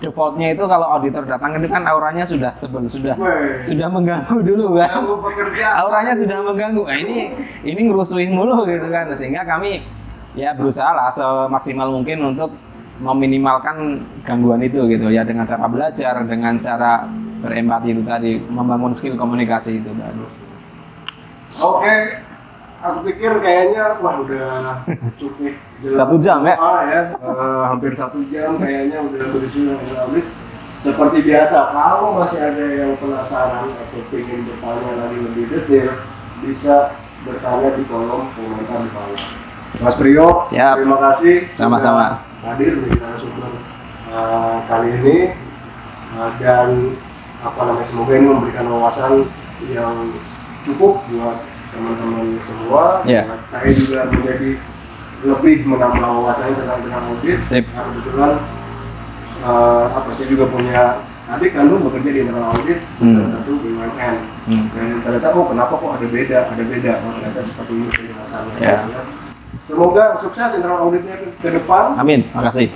defaultnya itu kalau auditor datang itu kan auranya sudah sebel, sudah mengganggu dulu kan. Auranya sudah mengganggu. Nah, ini ngerusuhin mulu gitu kan. Sehingga kami ya berusaha lah semaksimal mungkin untuk meminimalkan gangguan itu gitu ya, dengan cara belajar, dengan cara berempati itu tadi, membangun skill komunikasi itu tadi. Oke. Aku pikir kayaknya udah cukup jelas. 1 jam ya? Hampir 1 jam kayaknya udah berisulah audit. Seperti biasa, kalau masih ada yang penasaran atau ingin bertanya lagi lebih detail, bisa bertanya di kolom komentar di bawah. Mas Priyo, siap. Terima kasih. Sama-sama. Hadir di narasumber kali ini dan semoga ini memberikan wawasan yang cukup buat teman-teman semua. Saya juga menjadi lebih menambah wawasan tentang audit. Karena kebetulan saya juga punya adik kandung bekerja di internal audit salah satu BUMN. Dan ternyata kenapa kok ada beda? Ternyata seperti ini penjelasannya. Semoga sukses internal auditnya ke depan. Amin. Makasih.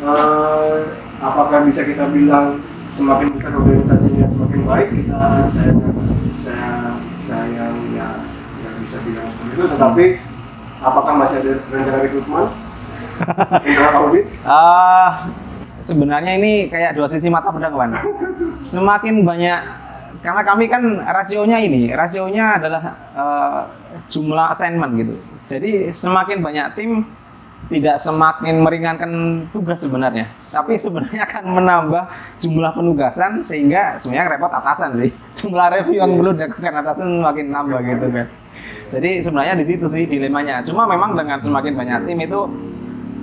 Apakah bisa kita bilang semakin besar organisasinya semakin baik? Saya bisa bilang seperti itu, tetapi apakah masih ada rencana rekrutmen internal audit? Sebenarnya ini kayak dua sisi mata pedang kan. Semakin banyak, karena kami kan rasionya adalah jumlah assignment gitu. Jadi semakin banyak tim tidak semakin meringankan tugas sebenarnya, tapi sebenarnya akan menambah jumlah penugasan, sehingga sebenarnya repot atasan sih. Jumlah review yang perlu dilakukan atasan semakin nambah gitu kan. Jadi sebenarnya di situ sih dilemanya. Cuma memang dengan semakin banyak tim itu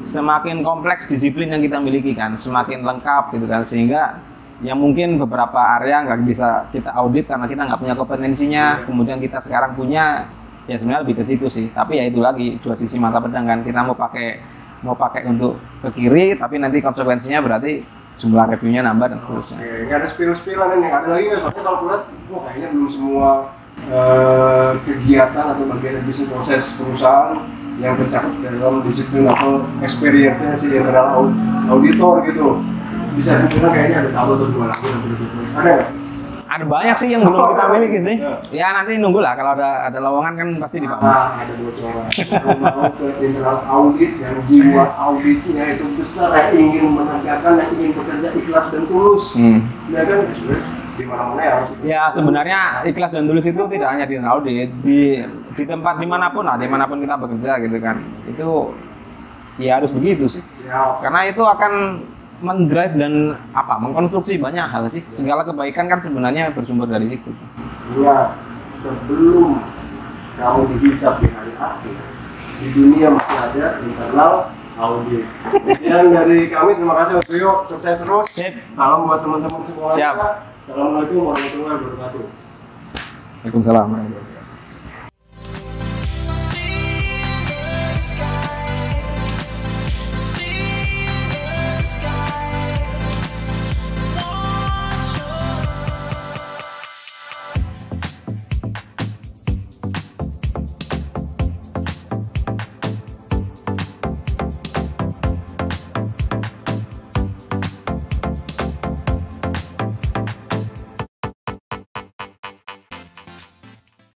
semakin kompleks disiplin yang kita miliki kan, semakin lengkap gitu kan, sehingga yang mungkin beberapa area nggak bisa kita audit karena kita nggak punya kompetensinya. Kemudian kita sekarang punya, Ya sebenarnya lebih ke situ sih. Tapi ya itu lagi dua sisi mata pedang kan. Kita mau pakai untuk ke kiri, tapi nanti konsekuensinya berarti jumlah reviewnya nambah dan seterusnya. Oke, nggak ada spill-spillan ini. Ada lagi nggak? Soalnya kalau kulihat, wah kayaknya belum semua kegiatan atau bagian dari bisnis proses perusahaan yang tercakup dalam disiplin atau experience-nya si internal auditor gitu. Bisa dibilang kayaknya ada satu atau dua lagi yang berikutnya. Ada nggak? Ada banyak sih yang belum kita miliki sih. Ya nanti nunggu lah kalau ada lowongan kan pasti dipublish. Ada bocoran. Mau ke internal audit yang jiwa auditnya itu besar, yang ingin menegakkan, yang ingin bekerja ikhlas dan tulus. Ya kan sebenarnya di mana-mana ya. Ya sebenarnya ikhlas dan tulus itu tidak hanya di internal audit, di tempat dimanapun lah, dimanapun kita bekerja gitu kan. Itu ya harus begitu sih. Siap. Karena itu akan mendrive dan mengkonstruksi banyak hal sih. Segala kebaikan kan sebenarnya bersumber dari situ. Ingat, sebelum kamu dihisap di hari akhir, di dunia masih ada internal audit. Sekian dari kami, terima kasih Mas Rio, sukses terus. Sip. Salam buat teman-teman semuanya. Siap. Assalamualaikum warahmatullahi wabarakatuh. Waalaikumsalam.